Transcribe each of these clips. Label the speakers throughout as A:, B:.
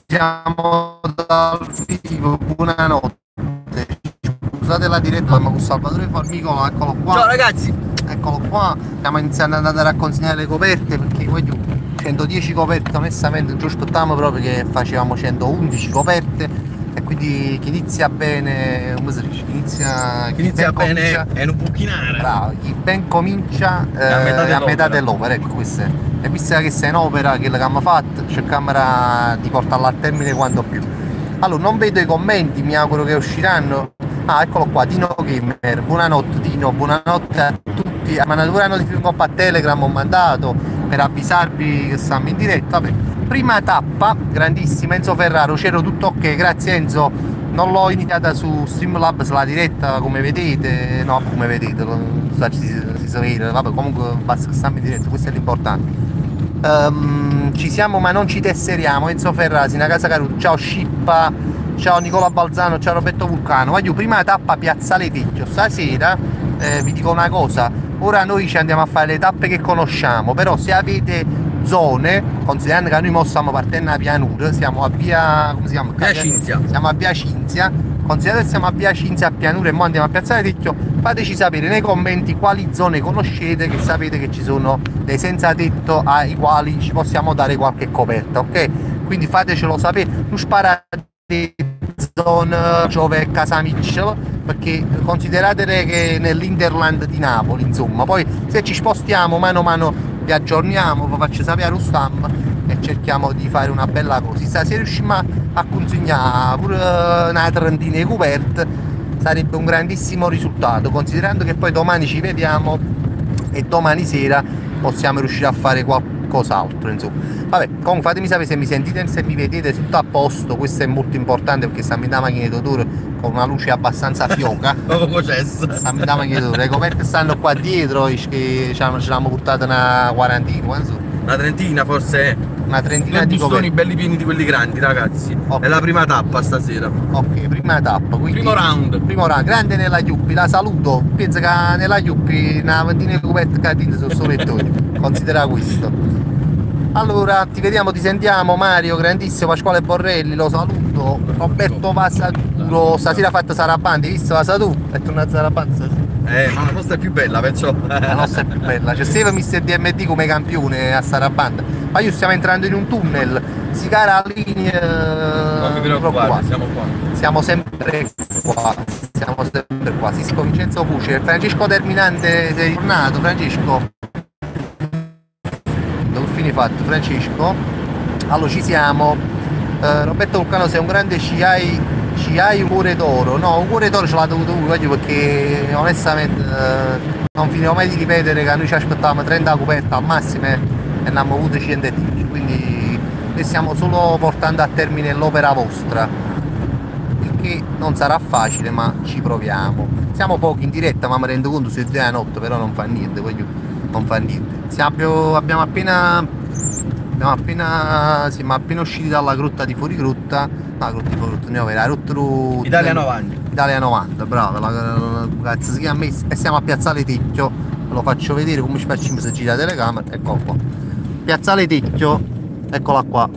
A: Siamo dal vivo, buonanotte. Scusate la diretta, ma con Salvatore Formicolo, eccolo qua.
B: Ciao ragazzi!
A: Eccolo qua, stiamo iniziando ad andare a consegnare le coperte perché voglio 110 coperte, onestamente non ci aspettavamo proprio che facevamo 111 coperte e quindi chi inizia bene, come si dice? Chi inizia
B: bene
A: comincia,
B: è un buchinare.
A: bravo, chi ben comincia è a metà dell'opera, ecco questo è. E visto che sei in opera, quello che abbiamo fatto, cerchiamo di portarla a termine quanto più. Allora, non vedo i commenti, mi auguro che usciranno. Ah, eccolo qua, Tino Gamer, buonanotte Tino, buonanotte a tutti. Ma una notifica a Telegram ho mandato per avvisarvi che stiamo in diretta. Vabbè. Prima tappa, grandissima, Enzo Ferraro, c'ero tutto ok, grazie Enzo. Non l'ho iniziata su Streamlabs la diretta come vedete, no come vedete, si vede, vabbè comunque basta che stiamo in diretta, questo è l'importante. Ci siamo ma non ci tesseriamo, Enzo Ferrasi, una casa Caruto, ciao Scippa, ciao Nicola Balzano, ciao Roberto Vulcano. Voglio prima tappa Piazzale Tecchio, stasera vi dico una cosa, ora noi ci andiamo a fare le tappe che conosciamo, però se avete zone, considerando che noi stiamo partendo da pianura, siamo a via, come si chiama?
B: Via Cinzia.
A: Siamo a via Cinzia, considerate che siamo a via Cinzia a pianura e ora andiamo a Piazzale Tecchio, fateci sapere nei commenti quali zone conoscete, che sapete che ci sono dei senza tetto ai quali ci possiamo dare qualche coperta, ok? Quindi fatecelo sapere, non sparate zone Giove e Casamiccio, perché considerate che nell'Interland di Napoli, insomma, poi se ci spostiamo mano a mano vi aggiorniamo, vi faccio sapere a Rustam e cerchiamo di fare una bella cosa. Se riusciamo a consegnare pure una trentina di coperte sarebbe un grandissimo risultato, considerando che poi domani ci vediamo e domani sera possiamo riuscire a fare qualcos'altro, insomma. Vabbè, comunque fatemi sapere se mi sentite e se mi vedete tutto a posto, questo è molto importante perché stiamo in da macchina d'odore con una luce abbastanza fioca. Stiamo in da macchina d'odore, le coperte stanno qua dietro, che ce l'hanno portata una quarantina,
B: una trentina forse,
A: una trentina di
B: bustoni belli pieni di quelli grandi ragazzi, okay. È la prima tappa stasera.
A: Ok, prima tappa, quindi
B: primo round,
A: grande nella Chiuppi, la saluto, penso che nella Chiuppi una ventina di coperte cadute sono solettori, considera questo. Allora, ti vediamo, ti sentiamo Mario, grandissimo, Pasquale Borrelli, lo saluto, Roberto Vasaturo, stasera ha fatto Sarabanda, hai visto Vasaturo? È tornato Sarabanda stasera.
B: Ma la nostra è più bella, perciò.
A: La nostra è più bella, c'è sempre Mister DMD come campione a Sarabanda, ma io stiamo entrando in un tunnel, si cara la linea.
B: Non mi preoccupate, siamo qua.
A: Siamo sempre qua, Sisco Vincenzo Puce, Francesco Terminante, sei tornato Francesco? Fine fatto Francesco. Allora ci siamo. Roberto Vulcano, sei un grande ci hai un cuore d'oro. No, un cuore d'oro ce l'ha dovuto lui, perché onestamente non finiamo mai di ripetere che noi ci aspettavamo 30 coperte al massimo e ne abbiamo avute 110, quindi noi stiamo solo portando a termine l'opera vostra, il che non sarà facile ma ci proviamo. Siamo pochi in diretta ma mi rendo conto se è 2 a notte, però non fa niente, non fa niente. Siamo appena usciti dalla grotta di Fuorigrotta, la grotta di Fuorigrotta, la rotta
B: Italia 90.
A: Italia 90, bravo, la cazzo si chiama, e siamo a Piazzale Tecchio, ve lo faccio vedere come ci facciamo se gira la telecamera, eccolo qua. Piazzale Tecchio, eccola qua,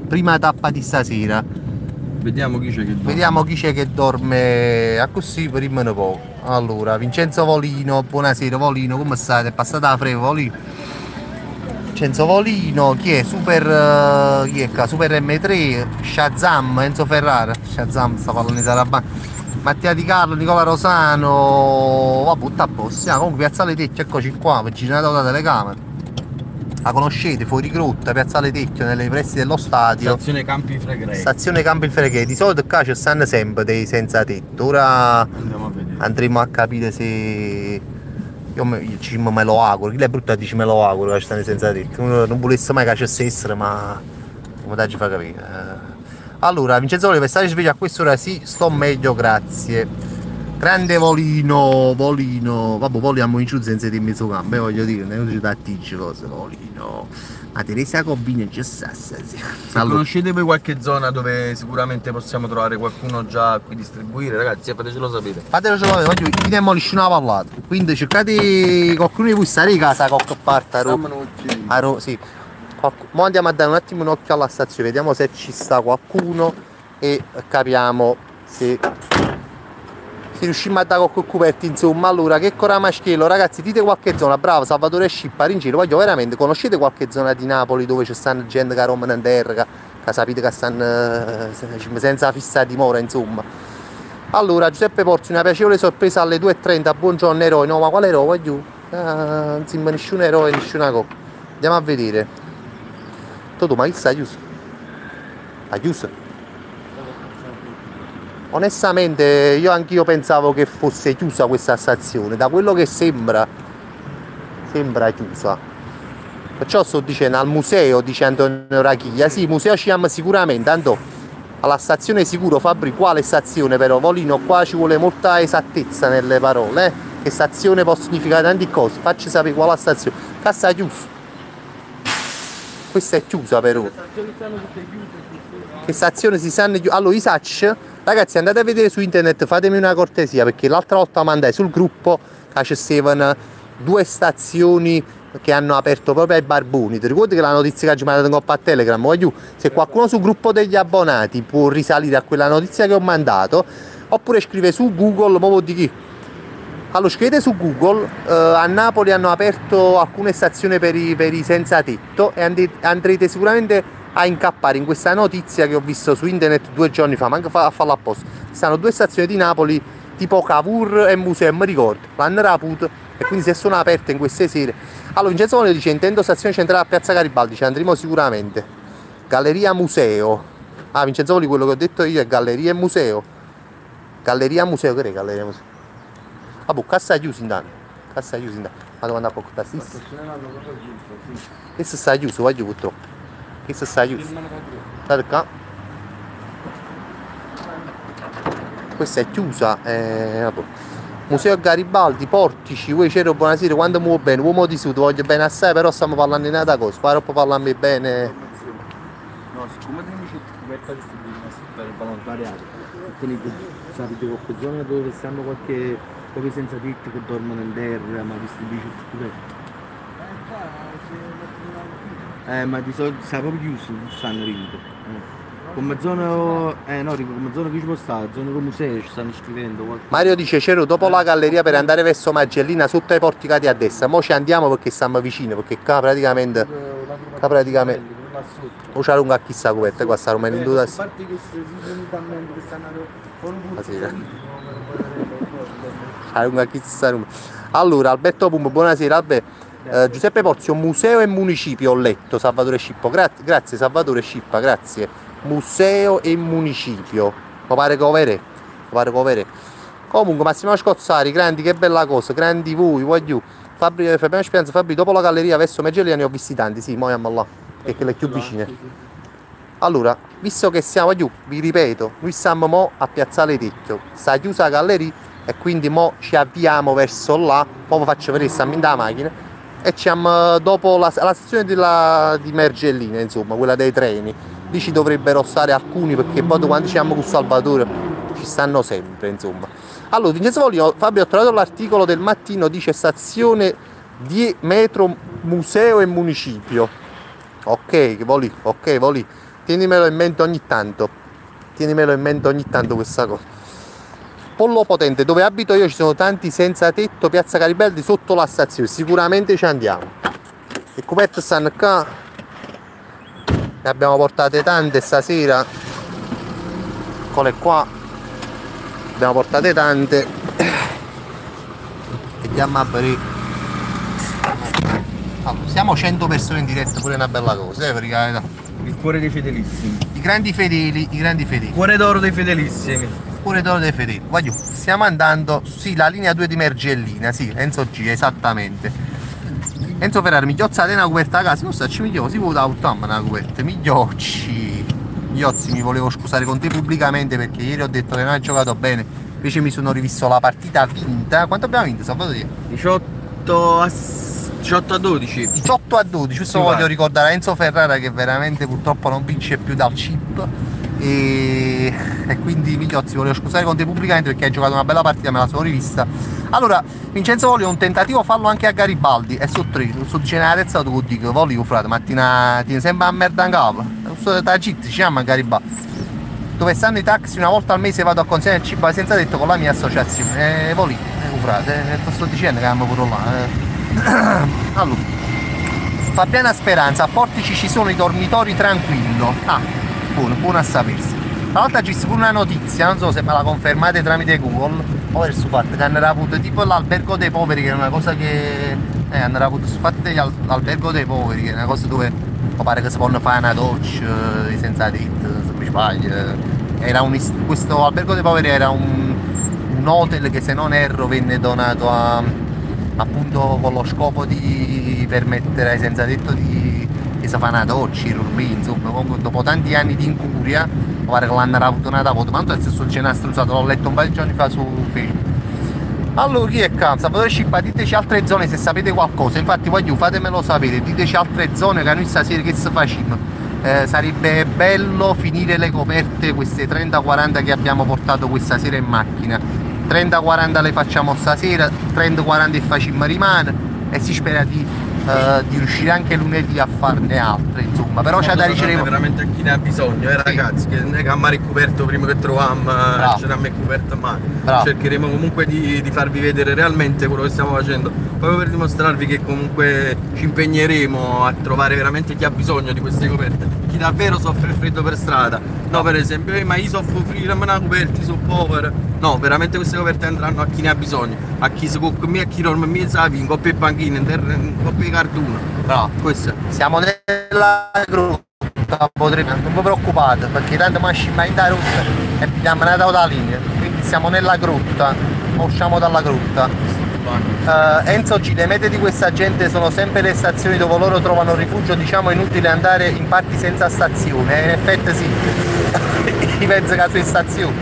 A: prima tappa di stasera.
B: Vediamo chi c'è che dorme.
A: Vediamo chi c'è che dorme a così per un po'. Allora, Vincenzo Volino, buonasera Volino, come state? È passata la freva Volino? Vincenzo Volino, chi è? Super M3, Shazam, Enzo Ferrara, Shazam sta parlando di Sarabanda, Mattia Di Carlo, Nicola Rosano, vabbè, tutto a posto. Comunque Piazzale Tecchio, eccoci qua, per girare la telecamera. La conoscete, Fuorigrotta, Piazzale Tecchio, nelle pressi dello stadio.
B: Stazione Campi Flegrei.
A: Stazione Campi Flegrei. Di solito qua ci stanno sempre dei senza tetto. Ora
B: andiamo a vedere.
A: Andremo a capire se. Io me lo auguro. Chi è brutto dice me lo auguro che ci stanno senza tetto. Uno non volesse mai che ci stessero, ma come dai ci fa capire. Allora, Vincenzo Volio, per stare sveglio a quest'ora sì, sto meglio, grazie. Grande Volino, vabbè, vogliamo in giù senza di mezzo campo, voglio dire, non ci da dici cose, Volino. Ma Teresa Cobbina già sa, sì.
B: Se conoscete voi qualche zona dove sicuramente possiamo trovare qualcuno già qui distribuire, ragazzi, fatecelo sapere.
A: Fatecelo sapere, voglio chiediamo una pallata. Quindi cercate qualcuno di voi stare in casa a qualche parte, sì. Mo andiamo a dare un attimo un occhio alla stazione, vediamo se ci sta qualcuno e capiamo se riusciamo a dare qualche coperto, insomma. Allora, che cora maschiello, ragazzi, dite qualche zona, bravo, Salvatore Scippa, in giro, voglio veramente, conoscete qualche zona di Napoli dove c'è stanno gente che rompe in terra, che sapete che stanno senza fissa dimora, insomma. Allora, Giuseppe Porzi, una piacevole sorpresa alle 2:30, buongiorno eroe, no, ma quale eroe, voglio? Non sembra nessun eroe, nessuna cosa. Andiamo a vedere. Toto, ma chi sta chiuso? Ha chiuso? Onestamente io anch'io pensavo che fosse chiusa questa stazione, da quello che sembra chiusa. Perciò sto dicendo al museo, dice Antonio Rachiglia, sì, museo ci siamo sicuramente, tanto alla stazione sicuro. Fabri, quale stazione però? Volino, qua ci vuole molta esattezza nelle parole, che stazione può significare tante cose, facci sapere quale stazione. Cassa chiuso. Questa è chiusa però. Che stazione si sanno chiudere? Allora, i SAC, ragazzi, andate a vedere su internet, fatemi una cortesia, perché l'altra volta mandai sul gruppo che ci stavano 2 stazioni che hanno aperto proprio ai barboni. Ti ricordi che la notizia che ci mandato in coppa a Telegram? Voglio, se qualcuno sul gruppo degli abbonati può risalire a quella notizia che ho mandato, oppure scrive su Google, mo di chi? Allora, scrivete su Google, a Napoli hanno aperto alcune stazioni per i senza tetto e andrete sicuramente a incappare in questa notizia che ho visto su internet 2 giorni fa, ma anche a farla apposta. Ci stanno 2 stazioni di Napoli tipo Cavour e Museo, mi ricordo, l'hanno raput e quindi se sono aperte in queste sere. Allora, Vincenzo Volio dice, intendo stazione centrale a Piazza Garibaldi, ci andremo sicuramente. Galleria Museo. Ah, Vincenzo Volio, quello che ho detto io è Galleria e Museo. Galleria Museo, che è Galleria Museo? Ah, boh, cassa chiusa intanto. Cassa chiusa intanto. Ma devo andare a poco tassista. Questo sta chiuso, voglio purtroppo. Questo sta chiuso. Guardate qua. Questa è chiusa. Museo Garibaldi, Portici, voi c'ero, buonasera, quando muovo bene, uomo di sud, voglio bene assai, però stiamo parlando di un'altra cosa, poi troppo parlarmi bene.
B: No, siccome tu mi dici coperta distribuita per volontariato, sapete qualche zona dove stanno qualche proprio senza tetto che dormono in terra, ma distribuisce tutto. Ma di solito sta proprio chiuso, non stanno rindo. Come zona, no, dico come zona che ci può stare, zona come museo ci stanno scrivendo qualche...
A: Mario dice c'ero dopo la galleria per andare verso Magellina sotto ai porticati a destra, mo ci andiamo perché stiamo vicini, perché qua praticamente o c'è lunga chissà coperta, qua sta romano in due da
B: parte che si talmente che stanno con
A: allora, Alberto Pum, buonasera Alberto. Giuseppe Porzio, museo e municipio ho letto, Salvatore Scippo, grazie Salvatore Scippa, grazie. Museo e municipio, mi pare che overe. Comunque Massimo Scozzari, grandi, che bella cosa, grandi voi, voglio. Fabri, Fabiano Speranza, Fabri, dopo la galleria verso Megellina ne ho visti tanti, sì, mo andiamo là, perché le più vicine. Allora, visto che siamo giù, vi ripeto, noi siamo mo a Piazzale Tecchio, sta chiusa la galleria e quindi mo ci avviamo verso là, poi vi faccio vedere, stiamo in da macchina e siamo dopo la stazione di Mergellina, insomma, quella dei treni. Lì ci dovrebbero stare alcuni perché poi quando siamo con Salvatore ci stanno sempre, insomma. Allora, Vincenzo Volio, Fabio, ho trovato l'articolo del mattino, dice stazione di metro, museo e municipio. Ok, Voli, tienimelo in mente ogni tanto questa cosa. Pollo Potente, dove abito io ci sono tanti senza tetto, Piazza Garibaldi sotto la stazione, sicuramente ci andiamo. Le coperte stanno qua. Ne abbiamo portate tante stasera, eccole qua, abbiamo portate tante. Vediamo a vedere. Allora, siamo 100 persone in diretta, pure una bella cosa, per carità.
B: Il cuore dei fedelissimi.
A: I grandi fedeli.
B: Cuore d'oro dei fedelissimi.
A: Cuore d'oro dei fedeli. Voglio, stiamo andando, sì, la linea 2 di Mergellina, sì, Enzo G, esattamente. Enzo Ferrari, migliozzate una coperta a casa, non sta, ci migliò, si può da una coperta, migliocci, mi volevo scusare con te pubblicamente perché ieri ho detto che non hai giocato bene, invece mi sono rivisto la partita vinta, quanto abbiamo vinto, Salvatore?
B: 18 a 12.
A: 18 a 12, questo voglio ricordare a Enzo Ferrara che veramente purtroppo non vince più dal chip e quindi Migliozzi volevo scusare con te pubblicamente perché hai giocato una bella partita, me la sono rivista. Allora Vincenzo voglio un tentativo farlo anche a Garibaldi e su 3 sto dicendo la terza tu dico voglio frate ma ti sembra a merda in capo da città si chiama Garibaldi dove stanno i taxi, una volta al mese vado a consegnare il cibo senza tetto con la mia associazione voli frate ti sto dicendo che andiamo pure là allora Fabiana Speranza a Portici ci sono i dormitori tranquillo buono a sapersi. Tra l'altro c'è pure una notizia, non so se me la confermate tramite Google, o verso fatto che hanno avuto tipo l'albergo dei poveri, che è una cosa che hanno avuto su fatto l'albergo dei poveri, che è una cosa dove pare che si possono fare una doccia senza tetto, se mi sbaglio. Questo albergo dei poveri era un hotel che se non erro venne donato appunto con lo scopo di permettere ai senza tetto di si fa una doccia, i rubini, insomma, comunque dopo tanti anni di incuria pare che l'hanno avuto una foto, ma non so se c'è una struzzato, l'ho letto un paio di giorni fa su Facebook. Allora chi è cansa? Potete diteci altre zone se sapete qualcosa, infatti voglio fatemelo sapere, diteci altre zone che noi stasera che si facciamo. Sarebbe bello finire le coperte, queste 30-40 che abbiamo portato questa sera in macchina. 30-40 le facciamo stasera, 30-40 e facciamo rimane e si spera di riuscire anche lunedì a farne altre, insomma, però c'è da ricevere
B: veramente a chi ne ha bisogno, ragazzi, che non è che a mare coperto prima che troviamo ce l'abbiamo coperto a mare. Cercheremo comunque di farvi vedere realmente quello che stiamo facendo, proprio per dimostrarvi che comunque ci impegneremo a trovare veramente chi ha bisogno di queste coperte, chi davvero soffre il freddo per strada. No, per esempio, ma io soffro freddo, ma una coperta, sono povero. No, veramente queste coperte andranno a chi ne ha bisogno, a chi si cocca me, a chi dorme me, in coppia e panchine, in coppia e carduno.
A: No,
B: questo.
A: Siamo nella grotta, non vi preoccupate, perché tanto massima in da rotta e pigliamo una da linea, quindi siamo nella grotta, usciamo dalla grotta. Enzo G, le mete di questa gente sono sempre le stazioni dove loro trovano rifugio, diciamo è inutile andare in parti senza stazione, in effetti sì, io penso che sulle stazioni,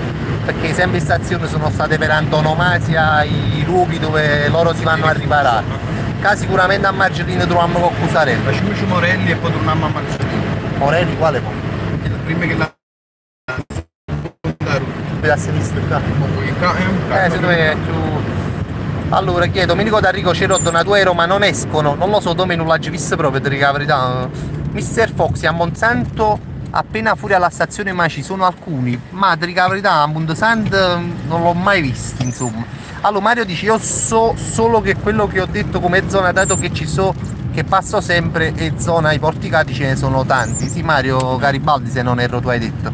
A: perché sempre le stazioni sono state per antonomasia i luoghi dove loro si vanno a riparare. Qua sicuramente a Margellino troviamo con Cusarello.
B: Facciamoci Morelli e poi torniamo a Margellino.
A: Morelli quale poi?
B: Prima che la
A: a sinistra qua. Secondo me è più. Allora chiedo, Domenico D'Arrico c'ero donato euro ma non escono, non lo so dove non l'ha visto proprio, ti dico la verità. Mr. Foxy a Monsanto appena fuori alla stazione ma ci sono alcuni, ma ti dico la verità a Monsanto non l'ho mai visto insomma. Allora Mario dice io so solo che quello che ho detto come zona, dato che ci so che passo sempre e zona i porticati ce ne sono tanti. Sì Mario Garibaldi se non erro tu hai detto.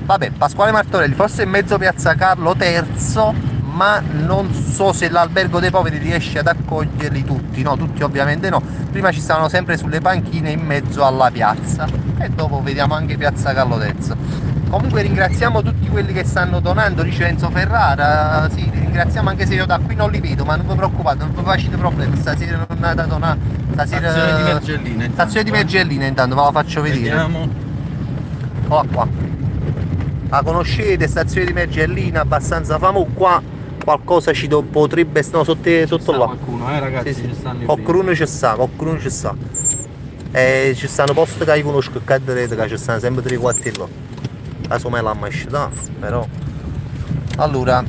A: Vabbè, Pasquale Martorelli, forse in mezzo Piazza Carlo III, ma non so se l'albergo dei poveri riesce ad accoglierli tutti, no, tutti ovviamente no, prima ci stavano sempre sulle panchine in mezzo alla piazza e dopo vediamo anche Piazza Carlo III. Comunque ringraziamo tutti quelli che stanno donando, dice Enzo Ferrara, sì, ringraziamo anche se io da qui non li vedo, ma non vi preoccupate, non vi facete problemi, stasera non è da donare, stasera...
B: Stazione di Mergellina.
A: Stazione di Mergellina intanto, ve la faccio vedere.
B: Vediamo.
A: Oh, qua. La conoscete, stazione di Mergellina, abbastanza famosa qua. Qualcosa ci potrebbe no, sotto là.
B: Qualcuno, ragazzi, sì, ci stanno
A: qualcuno ci sta. Ci stanno posti che io conosco che vedete che ci stanno sempre 3-4 là. Casomai l'ha mai scelta, però. Allora,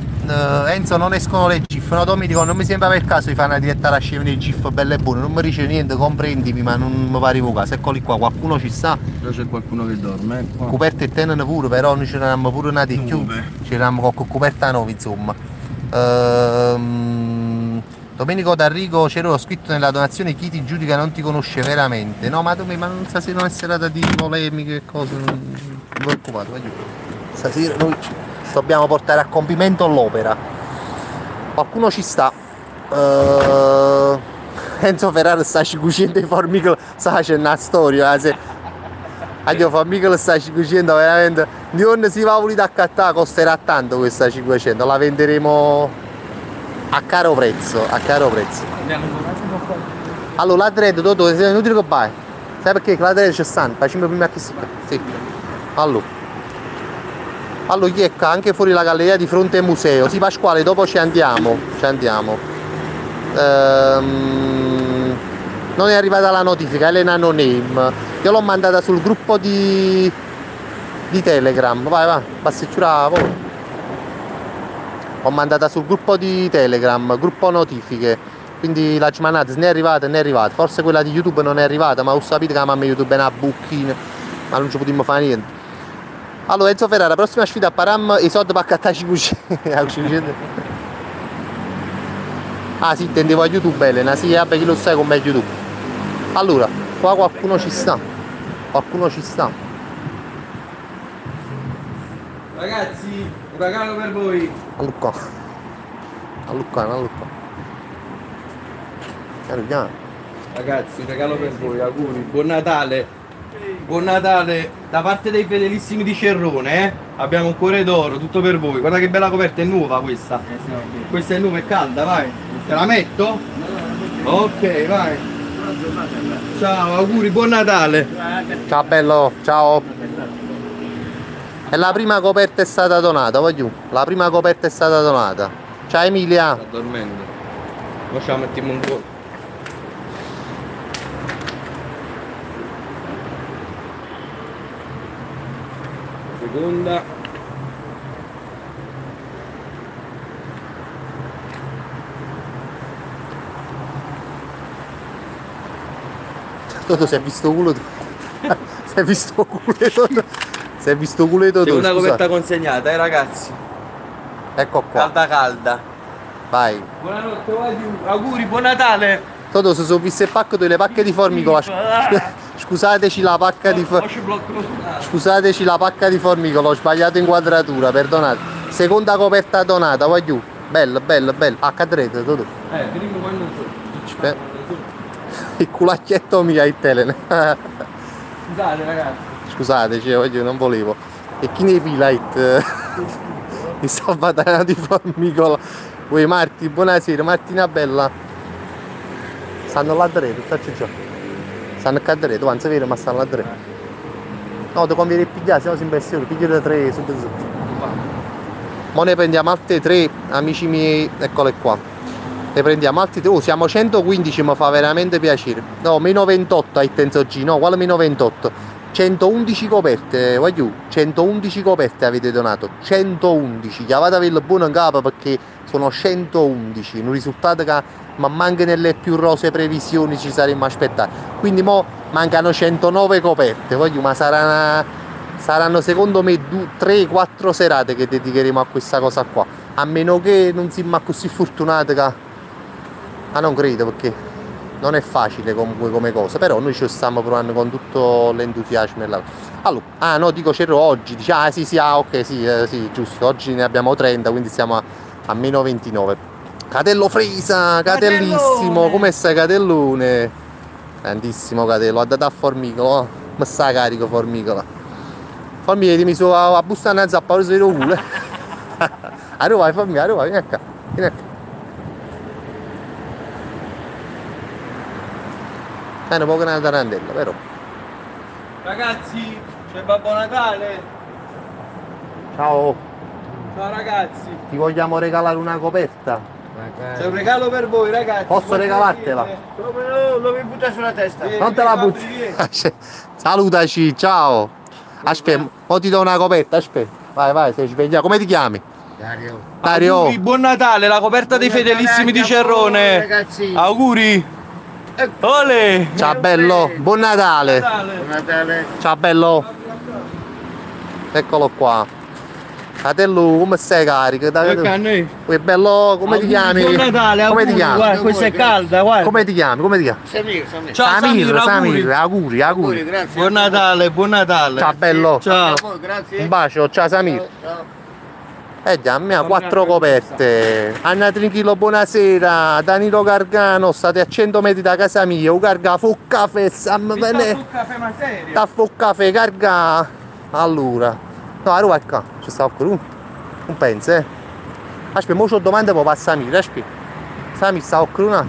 A: Enzo non escono le GIF, no Domenico, non mi sembra per caso di fare una diretta alla scena di GIF belle e buone, non mi dice niente, comprendimi, ma non mi pare caso, eccoli qua, qualcuno ci sta.
B: Già c'è qualcuno che dorme.
A: Coperte e tenere pure, però noi c'eravamo pure una di più, c'eravamo con coperta 9 insomma. Domenico D'Arrico c'ero scritto nella donazione chi ti giudica non ti conosce veramente. No ma non stasera non è serata di polemiche e cose, non vi preoccupate, stasera noi dobbiamo portare a compimento l'opera. Qualcuno ci sta. Enzo Ferrara sta cucendo i formiche, sa c'è una storia, anche i formiche sta cucendo veramente. Di onde si va volete accattare costerà tanto questa 500, la venderemo a caro prezzo, Allora la dread Toto, è inutile che vai. Sai perché? La dread c'è stanno, facciamo prima che si fa. Sì. Allora chi è qua? Anche fuori la galleria di fronte al museo. Sì Pasquale, dopo ci andiamo. Non è arrivata la notifica, Elena No Name. Io l'ho mandata sul gruppo di di Telegram, vai, passeggiura. Ho mandato sul gruppo di Telegram, gruppo notifiche, quindi la giornata ne è arrivata, forse quella di YouTube non è arrivata, ma ho sapito che la mamma YouTube è una bucchina, ma non ci potremmo fare niente. Allora Enzo Ferrara, prossima sfida a Param i soldi per accattare cucine. Ah sì, intendevo a YouTube Elena, sì vabbè chi lo sai com'è YouTube. Allora, qua qualcuno ci sta.
B: Ragazzi, un regalo per voi.
A: A Lucca.
B: Ragazzi, un regalo per voi, auguri, buon Natale. Buon Natale da parte dei fedelissimi di Cerrone, eh? Abbiamo un cuore d'oro, tutto per voi. Guarda che bella coperta, è nuova questa. Questa è nuova, è calda, vai. Te la metto? Ok, vai. Ciao, auguri, buon Natale.
A: Ciao bello, ciao. E la prima coperta è stata donata, voglio. La prima coperta è stata donata. Ciao Emilia.
B: Sta dormendo. Ora ce la mettiamo un po'. Seconda.
A: Toto si è visto culo. Si è visto culeto. Si è visto culeto.
B: Seconda coperta consegnata, ragazzi.
A: Ecco qua.
B: Calda.
A: Vai.
B: Buonanotte, auguri, buon Natale.
A: Toto si sono viste il pacco delle pacche di formicola. Scusateci la pacca di Scusateci la pacca di formicola, ho sbagliato inquadratura, perdonate. Seconda coperta donata, voglio. Bello. A cadrete, Toto.
B: Venimo quando
A: Aspetta. Il culacchietto mio è Telene.
B: Scusate ragazzi.
A: Scusateci, voglio, non volevo. E chi ne pila mi sto battendo di formicola. Uè Marti, buonasera, Martina bella. Stanno là dritto, stacci già. Stanno qua dritto, anzi vero, ma stanno là dritto. No, ti conviene pigliare, siamo sempre sicuri, pigliare 3 subito. Ma ne prendiamo altre 3, amici miei, eccole qua. Ne prendiamo altri 3, siamo 115, mi fa veramente piacere. No, meno 28 hai Tenzo G, no, quale meno 28? 111 coperte, voglio, 111 coperte avete donato, 111, chiavate a averlo buono in capo perché sono 111, un risultato che ma manca nelle più rose previsioni ci saremmo aspettati. Quindi mo mancano 109 coperte, voglio, ma saranno secondo me 3-4 serate che dedicheremo a questa cosa qua, a meno che non siamo così fortunati che... Ma non credo perché non è facile comunque come cosa, però noi ci stiamo provando con tutto l'entusiasmo. Allora, no, dico c'ero oggi, dice, sì, ok, sì, giusto, oggi ne abbiamo 30, quindi siamo a meno 29. Catello Fresa, catellissimo, come stai Catellone? Grandissimo Catello, ha dato a formicola, ma sta carico formicola. Fammi mi sono a bussare una zappa, ho preso il culo. Arriva, vieni qua, vieni qua. È un po' una tarantella, vero?
B: Ragazzi, c'è Babbo Natale.
A: Ciao.
B: Ciao ragazzi.
A: Ti vogliamo regalare una coperta?
B: C'è un regalo per voi ragazzi.
A: Posso regalartela?
B: Lo mi butta sulla testa.
A: Non te la butti. Salutaci, ciao. Aspetta, ora ti do una coperta, aspetta. Vai, sei svegliato. Come ti chiami? Dario.
B: Auguri, buon Natale, la coperta dei fedelissimi di Cerrone.
C: Ragazzi.
B: Auguri. Ole.
A: Ciao bello, buon Natale.
C: Buon Natale.
A: Ciao bello. Eccolo qua. Fratello, come stai carico? È bello, come ti chiami?
B: Buon Natale,
A: come ti chiami?
B: Guarda, questa è calda, guarda.
A: Come ti chiami?
C: Samir.
B: Ciao
A: Samir, auguri.
C: Grazie.
B: Buon Natale.
A: Ciao bello.
B: Ciao.
C: Grazie.
A: Un bacio, ciao Samir.
C: Ciao.
A: Già, mi ha 4 coperte. Anna Trinchillo, buonasera. Danilo Gargano, state a 100 metri da casa mia. O carga fu caffè, sta fu caffè, carga. Allora, no, arriva qua, ci sta qualcuno. Non pensi, eh? Aspetta, mo c'ho domande poi per Samir, aspetta. Samir sta qualcuno?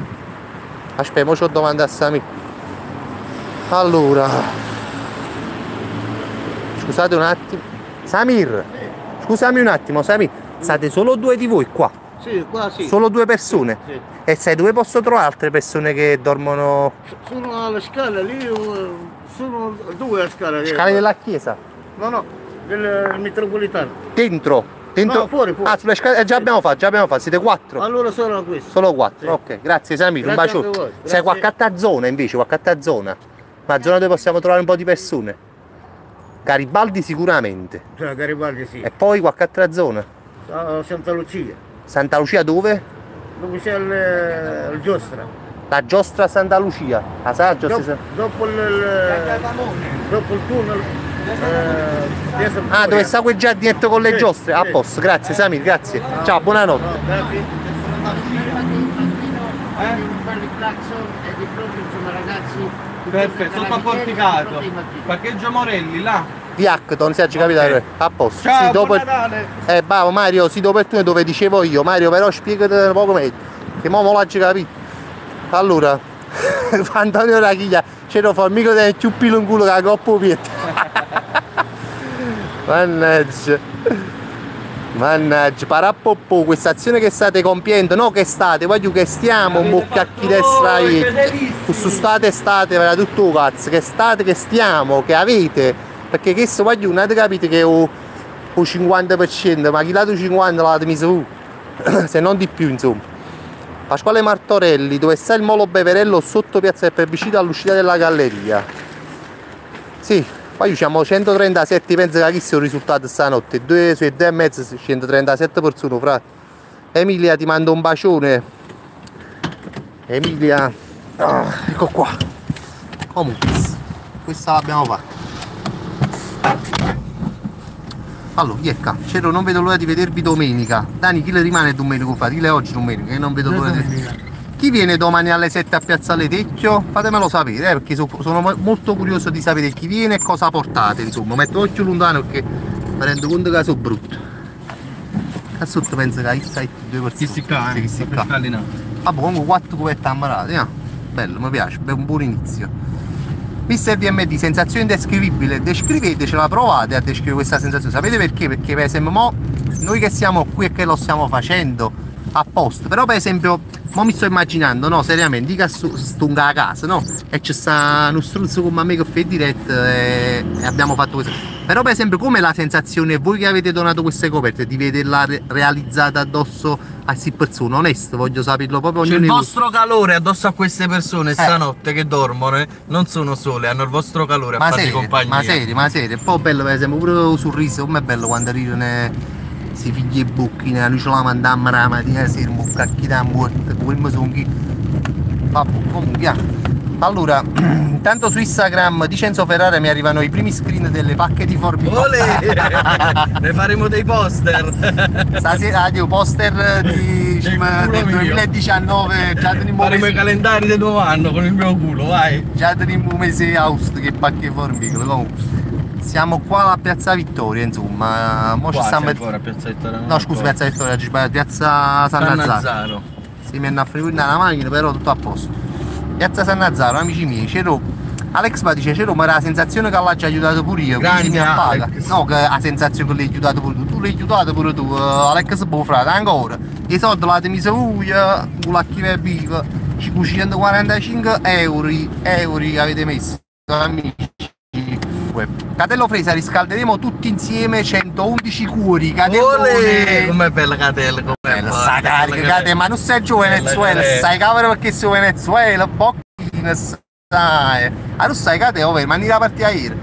A: Aspetta, mo c'ho domande a Samir. Allora. Scusate un attimo. Samir! Scusami un attimo, Samir, state solo 2 di voi qua?
C: Sì, qua sì.
A: Solo 2 persone?
C: Sì.
A: E sai dove posso trovare altre persone che dormono?
C: Sono alla scala lì, sono 2 a scala lì.
A: Scale della chiesa?
C: No, del metropolitano.
A: Dentro? Dentro?
C: No, fuori.
A: Ah, sulle scale già abbiamo fatto, siete 4?
C: Allora solo questo.
A: Solo 4,
C: Sì.
A: ok, grazie Samir, un
C: Grazie
A: bacio.
C: anche a voi,
A: Sei
C: grazie.
A: qualche altra zona invece, qualche altra zona? Una zona dove possiamo trovare un po' di persone? Garibaldi sicuramente.
C: Cioè, Garibaldi sì.
A: E poi qualche altra zona?
C: A Santa Lucia.
A: Santa Lucia dove?
C: Dove c'è il Giostra.
A: La giostra Santa Lucia. La sa la giostra
C: Dopo il tunnel.
A: Ah, dove sta quel giardinetto con le
C: Sì,
A: giostre? A
C: sì.
A: posto, grazie Samir, grazie. Ciao, buonanotte.
C: No, grazie.
B: Perfetto, sotto al porticato. Parcheggio Morelli, là.
A: Di Acton, si è già capito?
B: Ok.
A: A posto.
B: Ciao,
A: Sì, dopo
B: buon
A: il...
B: Natale.
A: Bravo Mario, sì, dopo il tunnel dove dicevo io. Mario, però spiegate un poco meglio. Che mo l'ha già capito. Allora, Antonio Rachiglia, c'era formico del più pilo in culo che la coppa pietta. Mannaggia, parappoppo, questa azione che state compiendo, no che state, voglio che stiamo un bocca a chi destra su state, era tutto cazzo, che state, che stiamo, che avete, perché questo voglio non capite che ho 50%, ma chi lato 50 l'ha messo su, se non di più insomma. Pasquale Martorelli, dove sta il Molo Beverello sotto piazza del plebiscito all'uscita della galleria. Sì, poi siamo 137, penso che questo è il risultato stanotte, 2 su 2 e mezzo, 137 persone, fra. Emilia ti mando un bacione. Emilia, ecco qua. Comunque, questa l'abbiamo fatta. Allora, ecco, Cero, non vedo l'ora di vedervi domenica. Dani, chi le rimane domenica? Dile oggi domenica, che non vedo l'ora di vedervi. Chi viene domani alle 7 a Piazzale Tecchio? Fatemelo sapere, perché sono molto curioso di sapere chi viene e cosa portate, insomma. Metto l'occhio lontano perché mi rendo conto che sono brutto. A sotto penso che hai 2 persone.
B: Chi si qua,
A: Sì, chi si qua.
B: no.
A: Vabbè, comunque 4 cuvette ammarate, bello, mi piace, è un buon inizio. Mister DMD, sensazione indescrivibile, descrivetecela, provate a descrivere questa sensazione, sapete perché? Perché per esempio noi che siamo qui e che lo stiamo facendo a posto, però per esempio mo mi sto immaginando, no, seriamente, dica stunga a casa, no? E c'è sta uno struzzo come me che fa il direct e abbiamo fatto questo. Però per esempio come la sensazione, voi che avete donato queste coperte, di vederla realizzata addosso a queste persone, onesto, voglio saperlo proprio.
B: C'è il vostro calore addosso a queste persone stanotte che dormono, non sono sole, hanno il vostro calore a farvi compagnia.
A: Ma serio, e poi bello per esempio pure il sorriso, com'è bello quando arrivano si figli e bucchi, la luce la mandiamo la mattina sera, un bucacchi da morte, come sono chi. Vabbè, comunque. Allora, intanto su Instagram di Cenzo Ferrara mi arrivano i primi screen delle pacche di formica.
B: Ne faremo dei poster.
A: Stasera poster del 2019, già teniamo
B: faremo i calendari del nuovo anno con il mio culo, vai.
A: Già teniamo un mese Aust che pacche di formica. Comunque siamo qua alla Piazza Vittoria, insomma. Mo ci stiamo
B: ancora Piazza Vittoria.
A: No, scusa, Piazza Vittoria, Piazza San Nazaro. Si mi hanno affrequentare la macchina, però tutto a posto. Piazza San Nazaro, amici miei, c'ero. Alex ma dice c'ero, ma era la sensazione che l'ha già aiutato pure io, quindi mi appaga. No, che la sensazione che l'hai aiutato pure tu l'hai aiutato pure tu, Alex Bofrata, ancora. I soldi l'avete messo voi, con la chiave viva, 545 euro che avete messo, amici. Catello Fresa, riscalderemo tutti insieme 111 cuori, Catellone.
B: Com'è bella Catella, com'è
A: bella sta carica, Catella, ma non sei giù Venezuela, sai cavolo perché sei Venezuela, bocchina, sai. Ah, tu sai Catella, ma la partita ieri.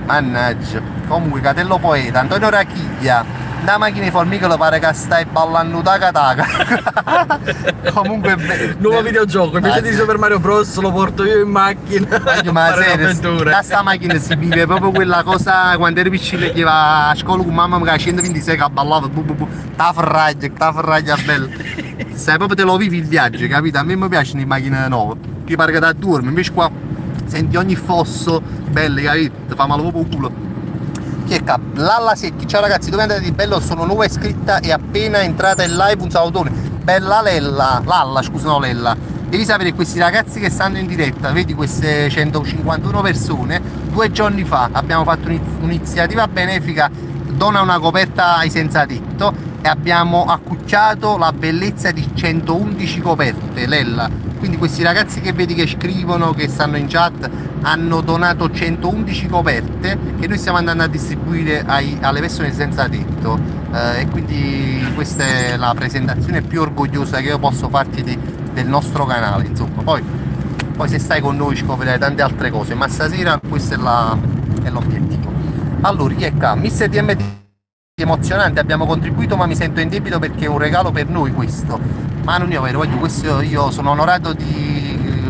A: Mannaggia. Comunque Catello Poeta, Antonio Rachiglia, da macchina di formica lo pare che stai ballando taca taca. Comunque
B: nuovo videogioco, invece di Super Mario Bros lo porto io in macchina.
A: Ma serio, da sta macchina si vive proprio quella cosa quando eri piccino che va a scuola con mamma che a 126 che ballava ta ferraglia bella. Sai proprio te lo vivi il viaggio, capito? A me mi piacciono le macchine nuove, ti pare che da dormi, invece qua senti ogni fosso bello, capito? Ti fa male proprio il culo. Chi è capo? Lalla Secchi, ciao ragazzi, dove andate di bello? Sono nuova iscritta e appena entrata in live un salutone. Bella Lalla, scusa no Lella. Devi sapere che questi ragazzi che stanno in diretta, vedi queste 151 persone, 2 giorni fa abbiamo fatto un'iniziativa benefica, dona una coperta ai senza tetto e abbiamo accucciato la bellezza di 111 coperte, Lella. Quindi questi ragazzi che vedi che scrivono, che stanno in chat, hanno donato 111 coperte che noi stiamo andando a distribuire alle persone senza tetto, e quindi questa è la presentazione più orgogliosa che io posso farti del nostro canale, insomma. Poi se stai con noi scoprirai tante altre cose, ma stasera questo è l'obiettivo. Allora, ecco, Mister DM emozionante, abbiamo contribuito ma mi sento in debito perché è un regalo per noi questo, ma non io vero, questo io sono onorato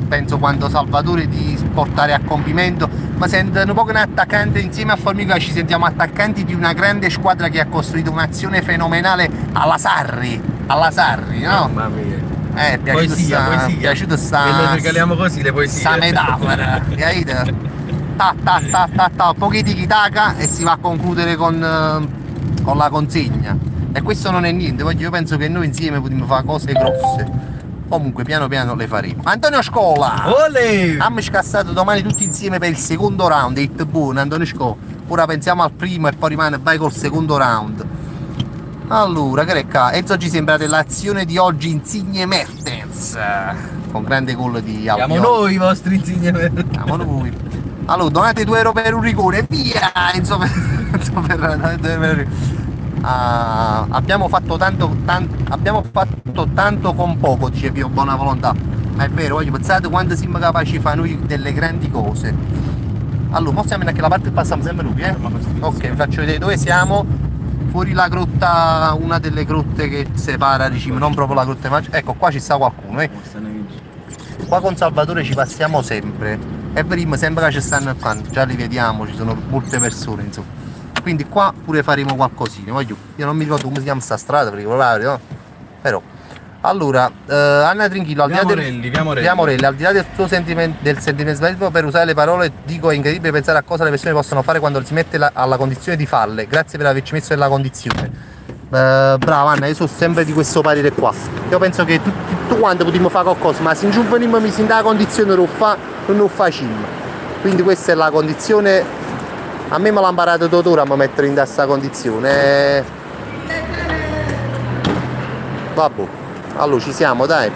A: penso quando Salvatore di portare a compimento, ma sento un po' un attaccante insieme a Formica, ci sentiamo attaccanti di una grande squadra che ha costruito un'azione fenomenale alla Sarri, no?
B: Mamma mia.
A: Piaciuto sta
B: lo regaliamo così le poesie.
A: Sta metafora, capite? Un po' di tiki-taka e si va a concludere con la consegna. E questo non è niente, io penso che noi insieme potremmo fare cose grosse. Comunque piano piano le faremo. Antonio Scola!
B: Olè!
A: Abbiamo scassato domani tutti insieme per il secondo round, hit buono Antonio Scola. Ora pensiamo al primo e poi vai col secondo round. Allora, Greca, Enzo ci sembra dell'azione di oggi Insigne Mertens. Con grande gol di Albiol.
B: Siamo noi i vostri Insigne Mertens.
A: Siamo noi. Allora, donate 2 euro per un rigore, via! Abbiamo fatto tanto con poco, dice Pio Buona Volontà. Ma è vero, pensate quanto siamo capaci di fare noi delle grandi cose. Allora, mo stiamo in quella parte e passiamo sempre noi, Ok, vi faccio vedere dove siamo. Fuori la grotta, una delle grotte che separa, diciamo, non proprio la grotta magica. Ecco, qua ci sta qualcuno, Qua con Salvatore ci passiamo sempre. E vedremo sempre che ci stanno qua. Già li vediamo, ci sono molte persone, insomma. Quindi qua pure faremo qualcosina, io non mi ricordo come si chiama sta strada perché proprio, no? Però allora Anna Trinchillo, al di là Viamorelli, al di là del suo sentimento per usare le parole, dico è incredibile pensare a cosa le persone possono fare quando si mette alla condizione di falle. Grazie per averci messo nella condizione. Brava Anna, io sono sempre di questo parere qua. Io penso che tutto quanto potremmo fare qualcosa, ma se non venimmo mi si dà la condizione non lo facciamo. Quindi questa è la condizione. A me me l'ha imparato Totoro a mettere in questa condizione. Vabbè, allora ci siamo, dai.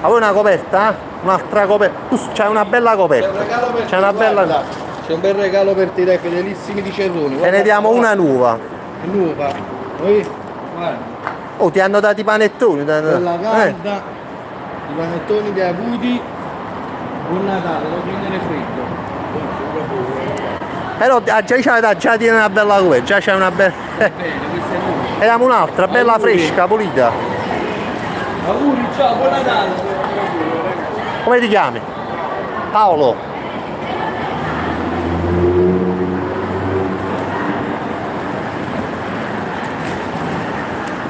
A: Ma vuoi una coperta? Un'altra coperta? Tu c'hai una bella coperta. C'è una bella.
B: C'è un bel regalo per te, dai, fedelissimi di Cerroni.
A: E ne diamo una nuova.
B: Nuova. Guarda.
A: Oh, ti hanno dato i panettoni.
B: Bella calda. I panettoni che hai avuti. Buon Natale, lo prendere freddo.
A: Però già tiene una bella coperta, già c'è una bella.
B: Bene, questa è nuova.
A: E diamo un'altra, bella fresca, pulita.
B: Auguri, ciao, buon Natale.
A: Come ti chiami? Paolo.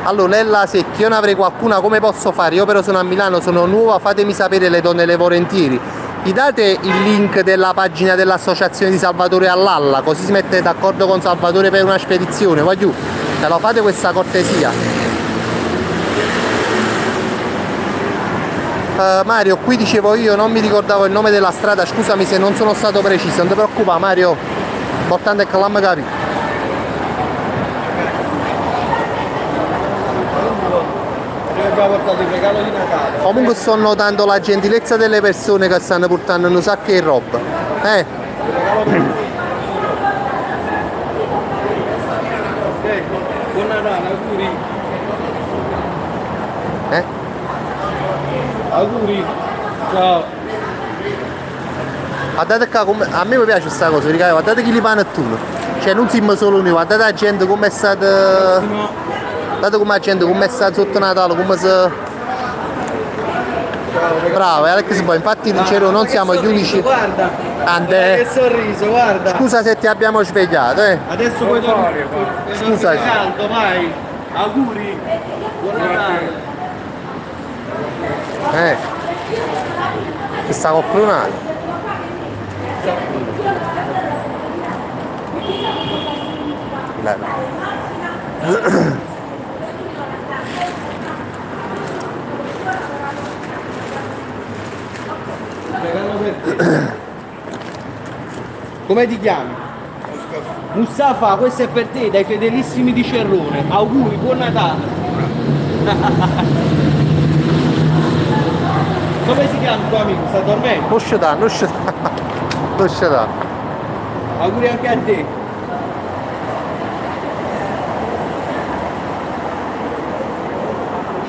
A: Allora Nella Secchi, io ne avrei qualcuna, come posso fare? Io però sono a Milano, sono nuova, fatemi sapere le donne le volentieri. Gli date il link della pagina dell'associazione di Salvatore all'Alla, così si mette d'accordo con Salvatore per una spedizione, voglio, te lo fate questa cortesia. Mario, qui dicevo io, non mi ricordavo il nome della strada, scusami se non sono stato preciso, non ti preoccupare Mario, l'importante è che l'hanno capito.
B: Portato il regalo di Natale.
A: Comunque sto notando la gentilezza delle persone che stanno portando un sacco di roba.
B: Buon Natale, auguri. Auguri. Ciao.
A: Guardate qua, a me mi piace questa cosa, ragazzi, guardate chi li panettoni. Cioè non siamo solo noi, guardate la gente come è stata. Guardate come la gente, come è stato sotto Natale, come si. Bravo, Alex poi, infatti dicevo non siamo gli unici.
B: Guarda,
A: che
B: sorriso, guarda.
A: Scusa se ti abbiamo svegliato,
B: Adesso puoi dormire.
A: Scusa.
B: Caldo, vai. Auguri. Buon Natale.
A: Ti sta copronando.
B: Come ti chiami? Mustafa, questo è per te, dai fedelissimi di Cerrone. Auguri, buon Natale. Come si chiama il tuo amico? Sta dormendo?
A: Non ci dà, non ci dà. Non ci dà.
B: Auguri anche a te.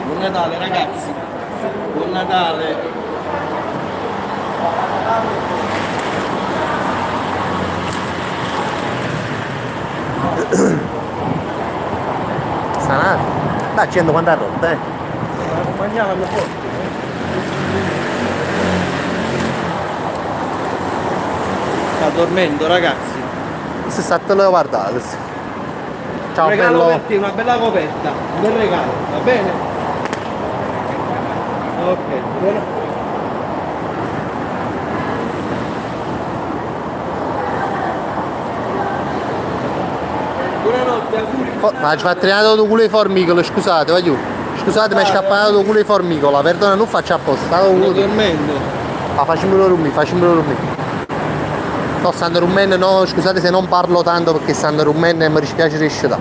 B: Buon Natale ragazzi. Buon Natale.
A: Sanati. Sta accendo quando ha rotto,
B: Accompagniamo un po'. Sta dormendo ragazzi.
A: Se statelo a guardare. Ciao
B: Un regalo
A: bello.
B: per te, una bella coperta, un bel regalo, va bene? Ok, buona. Buonanotte, auguri.
A: Ma ci fa trinato il culo di formicolo, scusate, voglio. Scusate, mi è scappato il culo di formicola, perdona, non faccio apposta.
B: Sto dormendo.
A: Ma faciamelo rummi, faciamelo rummi. No, stanno rummendo, no, scusate se non parlo tanto perché stanno rummendo e mi dispiace riuscita.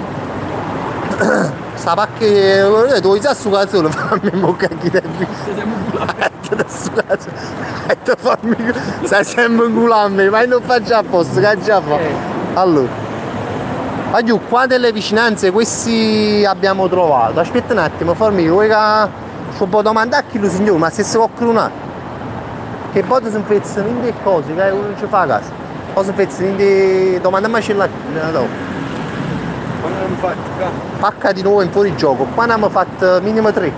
A: Sta pacca, tu vuoi sa su cazzo, fammi un bocca chi ti hai visto. Su cazzo, fammi, stai sempre inculandomi, ma non faccio apposta, che già fa. Allora. Ma giù, qua delle vicinanze questi abbiamo trovato. Aspetta un attimo, formico, vuoi che ci può domandare a chi lo signore, ma se si può crunare? Che poi si infezzano in delle cose, che uno non ci fa caso. Poi si infezzano in delle... Domandiamo a la dopo.
B: Quando abbiamo fatto qua?
A: Pacca di nuovo in fuori gioco, qua ne abbiamo fatto minimo 3.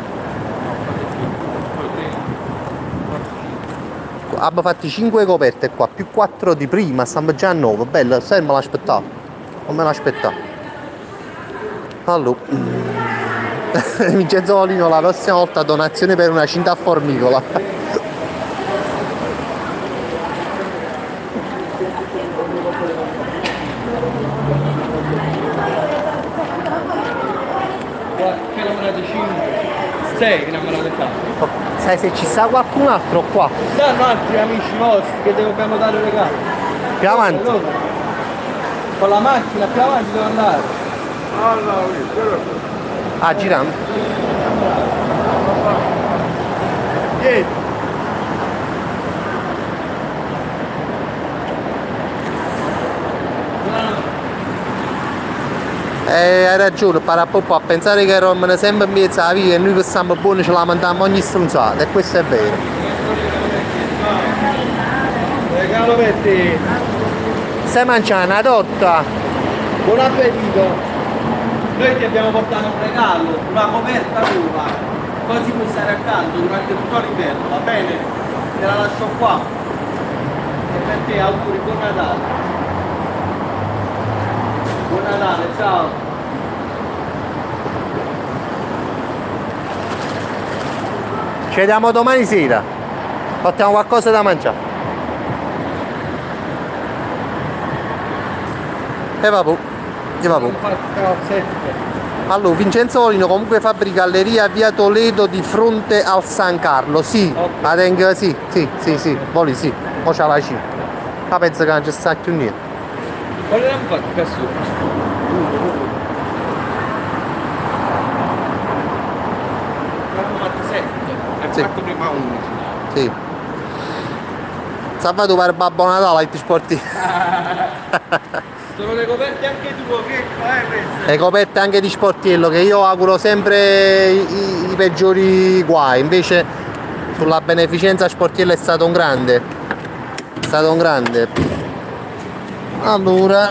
A: Abbiamo fatto 5 coperte qua, più 4 di prima, stiamo già a 9, bello, sai me l'aspettavo. Non me l'aspettavo. Allora, Vincenzo Volino, la prossima volta donazione per una cinta a formicola.
B: Chilometri 5, 6 che ne abbiamo metà.
A: Sai se ci sta qualcun altro qua?
B: Stanno altri amici nostri che dobbiamo dare regalo.
A: Più avanti.
B: Con la macchina più avanti devo andare.
A: Ah, girando.
B: Dietro.
A: Hai ragione, parapoppo a pensare che eravamo sempre in mezzo alla via e noi che siamo buoni ce la mandiamo ogni stronzata, e questo è vero.
B: Regalo per te.
A: Stai mangiando una torta?
B: Buon appetito. Noi ti abbiamo portato un regalo, una coperta nuova. Così puoi stare a caldo durante tutto l'inverno, va bene? Te la lascio qua. E per te auguri, buon Natale. Buon Natale, ciao.
A: Ci vediamo domani sera. Portiamo qualcosa da mangiare. E vabbè. Allora, Vincenzo Volino comunque fabbrica galleria a via Toledo di fronte al San Carlo. Sì, ma tengo, sì, Voli sì. Mo c'ha la cima. Ma penso che non ci sta più niente.
B: Quale l'hanno fatto? Cazzo? L'hanno fatto 7. Hai
A: Sì.
B: fatto prima 11.
A: Sì. Salvato per Babbo Natale ai sportivi.
B: Sono le coperte anche tue, che queste?
A: Le coperte anche di sportiello, che io auguro sempre i peggiori guai, invece sulla beneficenza sportiello è stato un grande. È stato un grande. Allora,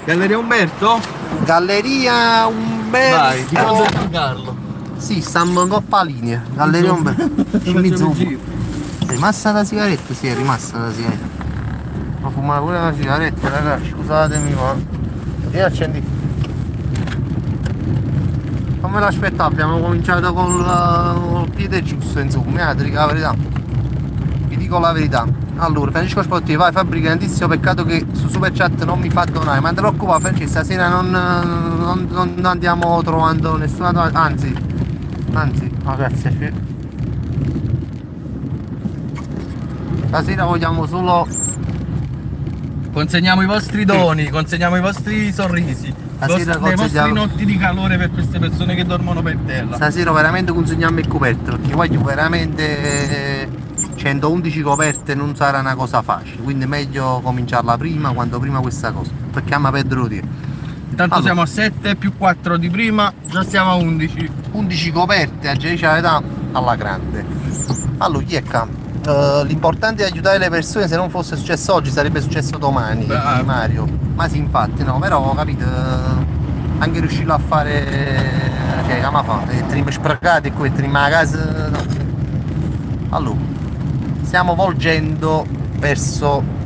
B: Galleria Umberto?
A: Galleria Umberto.
B: Vai, di fronte a San Carlo.
A: Sì, stiamo in coppa linea. Galleria Umberto. In mezzo. È rimasta la sigaretta? Sì, è rimasta la sigaretta. Ma fumare pure la sigaretta, ragazzi, scusatemi, ma. Io accendi. Non me l'aspettavo, abbiamo cominciato col piede giusto, insomma, ti dico la verità. Vi dico la verità. Allora, Francesco Sportivo, vai, fabbrica grandissimo, peccato che su Super Chat non mi fa donare, ma non ti preoccupare Francesco, stasera non andiamo trovando nessuna, anzi, no, grazie. Stasera vogliamo solo
B: consegniamo i vostri doni, consegniamo i vostri sorrisi,
A: Stasera
B: le vostre
A: consegniamo-
B: notti di calore per queste persone che dormono per terra.
A: Stasera veramente consegniamo il coperto, perché voglio veramente 111 coperte non sarà una cosa facile, quindi è meglio cominciarla prima, quanto prima questa cosa, perché a perderlo dire.
B: Intanto
A: Allora.
B: siamo a 7 più 4 di prima, già siamo a 11.
A: 11 coperte, a dire la verità, alla grande. Allora, Chiecca, l'importante è aiutare le persone, se non fosse successo oggi sarebbe successo domani,
B: Bravo.
A: Mario. Ma sì, infatti, no, però, capito, anche riuscirlo a fare, cioè, come fa? Teniamo sprecati e qui, teniamo a casa, no. Allora, stiamo volgendo verso...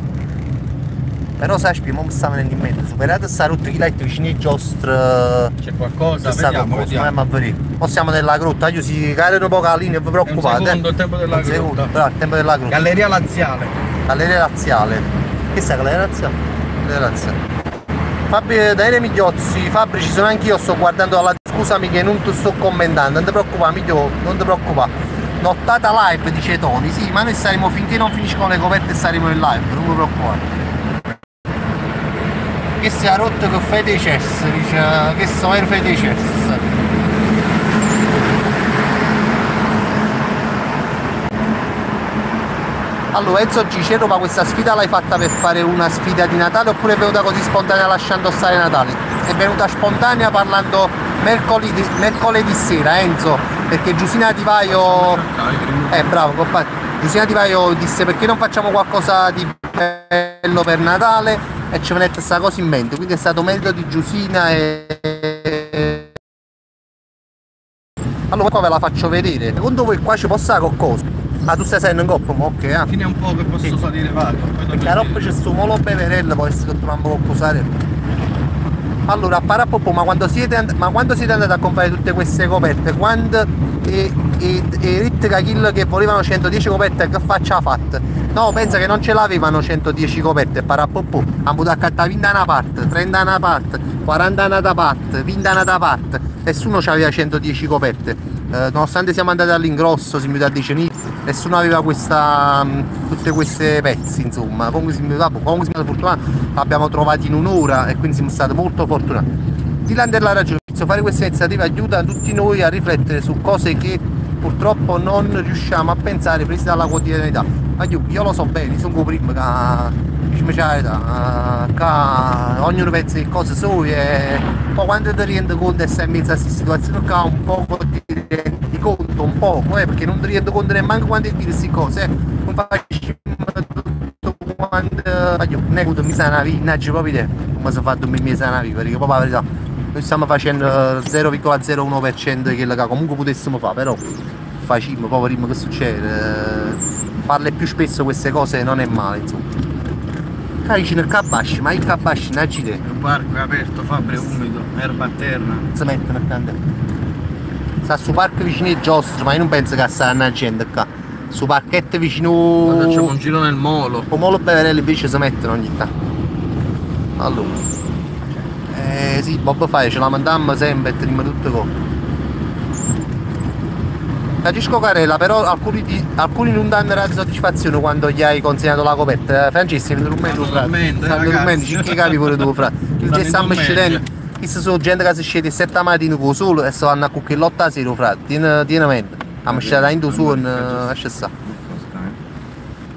A: Però sai, mi sta venendo in mente, superate sta rotta chilometri vicino ai giostri...
B: C'è qualcosa?
A: Chissà
B: Vediamo,
A: qualcosa,
B: vediamo.
A: ma a vedere. O siamo nella grotta, io si caricano un po' la linea, non vi preoccupate.
B: Un secondo, il tempo della
A: Un secondo,
B: grotta.
A: però, il tempo della grotta.
B: Galleria Laziale.
A: Galleria Laziale. Che sta Galleria Laziale? Galleria Laziale. Fabri, Daniele Migliozzi, Fabri ci sono anch'io, sto guardando alla... Scusami che non ti sto commentando, non ti preoccupare Miglio, non ti preoccupare. Nottata live dice Tony, sì, ma noi saremo finché non finiscono le coperte saremo in live, non vi preoccupare. Che si è rotto che fai dei cessi, dice, che so vero fai dei cessi. Allora Enzo Cicero, ma questa sfida l'hai fatta per fare una sfida di Natale oppure è venuta così spontanea lasciando stare Natale? È venuta spontanea parlando mercoledì sera, Enzo, perché Giusina Di Vaio... bravo compagno. Giusina Di Vaio disse perché non facciamo qualcosa di bello per Natale e ci venette questa cosa in mente, quindi è stato merito di Giusina e... Allora qua ve la faccio vedere, secondo voi qua ci possa qualcosa? Ah, tu stai salendo in coppa, ma ok, ah.
B: Fine un po' che posso
A: Sì.
B: salire vado.
A: Perché a roba c'è sto molo beverello, può essere che troviamo qualcos'altro. Allora, a Parapopo, ma quando siete andati a comprare tutte queste coperte, quando e Rittica Kill che volevano 110 coperte, che faccia ha fatto? No, pensa che non ce l'avevano 110 coperte, Parapopo, hanno potuto accattare 20 da una parte, 30 da una parte, 40 da una parte, 20 da una parte, nessuno aveva 110 coperte. Nonostante siamo andati all'ingrosso, siamo venuti a Deceni, nessuno aveva tutte queste pezzi, insomma. Comunque siamo stati fortunati, l'abbiamo trovati in un'ora e quindi siamo stati molto fortunati. Dylan della ragione, fare questa iniziativa aiuta tutti noi a riflettere su cose che purtroppo non riusciamo a pensare prese dalla quotidianità. Ma io lo so bene, sono come prima che ognuno pensa che cose sono e poi quando ti rendi conto e stai in mezzo a questa situazione qua un po' ti rendi conto un poco, perché non ti rendi conto neanche quando ti queste cose, non faccio tutto quando non è avuto mi sa una vita, proprio idea come si è fatto un mese una vita, perché poi la verità noi stiamo facendo 0,01% di quello che comunque potessimo fare, però facciamo, poi vedremo che succede. Farle più spesso queste cose non è male, insomma. Qua vicino il Cabasci, ma il Cabasci non ci
B: Il parco è aperto, Fabri è umido, erba a terra.
A: si mettono a cantare. Sta su parco vicino ai giostri, ma io non penso che sta una gente qua. Su parchetto vicino...
B: Facciamo un giro nel molo.
A: Pomolo Beverelli invece si mettono ogni tanto. Allora. Sì, Bob fai, ce la mandiamo sempre e teniamo tutto qua. Capisco Carella, però alcuni non danno la soddisfazione quando gli hai consegnato la coperta. Francesco, mi dormendo, frate. Stanno dormendo, ci capi pure tu, frate. Che stiamo scendendo. Queste sono gente che si scende 7 mattina con solo e sto andando a cucchiare l'8 sera, frate. Tieni mente. Stiamo scendendo in tu su e lascia stare.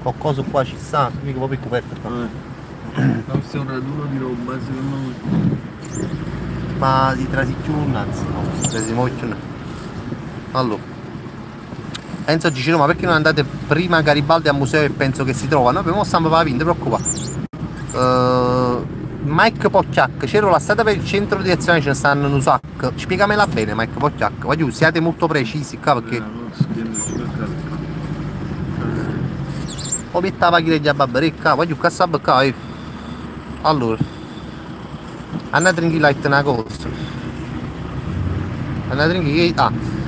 A: Qualcosa qua ci sta, mica proprio coperta qua.
B: Non c'è un raduno di roba, secondo me.
A: Ma di trasicchione, anzi, no, trasimocchio. Allora. Enzo Gicino, ma perché non andate prima a Garibaldi al museo e penso che si trova? Noi abbiamo stiamo per la vinta, preoccupate. Mike Pocchiac, c'ero la strada per il centro direzione, ce ne stanno un sacco. Spiegamela bene Mike Pocchiac, voglio siate molto precisi qua perché. Obittava chi legge a babberecca, voglio che sabato qua. Allora. Anna Trinchi light una cosa. Anna Trinchi.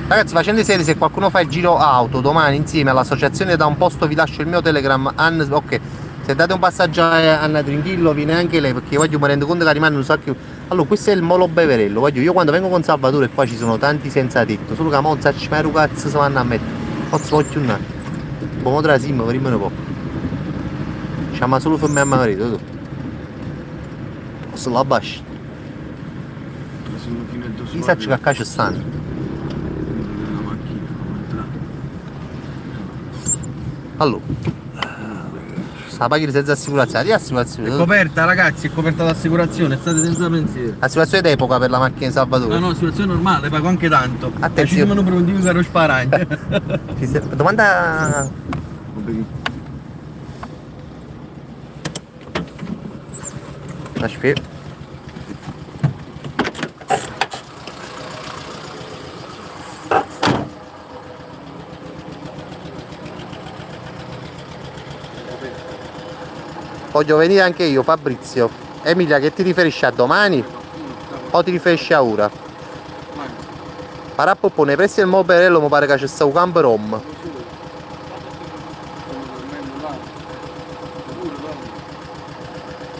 A: Ragazzi, facendo i seri, se qualcuno fa il giro auto domani insieme all'associazione da un posto vi lascio il mio telegram. Ok, se date un passaggio a Anna Trinchillo viene anche lei perché voglio mi rendo conto che rimane un sacco. Allora questo è il Molo Beverello, voglio io quando vengo con Salvatore qua ci sono tanti senza tetto, solo che a Monza ci mai cazzo si vanno a mettere. Pozzo voglio un attimo. Come trasim, vediamo un po'. Ci ma solo per me a marito tu. sulla bascia.
B: Sono fino a 2
A: Mi sa che a ci stanno.
B: la macchina,
A: Allora, sta paghi senza assicurazione, di assicurazione.
B: è coperta ragazzi, è coperta l'assicurazione, state senza pensiero.
A: Assicurazione d'epoca per la macchina di Salvatore.
B: No, assicurazione normale, pago anche tanto.
A: Attenzione.
B: Ci sono preventivi caro sparagno.
A: Domanda. Aspetta. Voglio venire anche io, Fabrizio. Emilia, che ti riferisci a domani? O ti riferisci a ora? Parappo ne presti il moberello, mi pare che c'è sta un campo rom.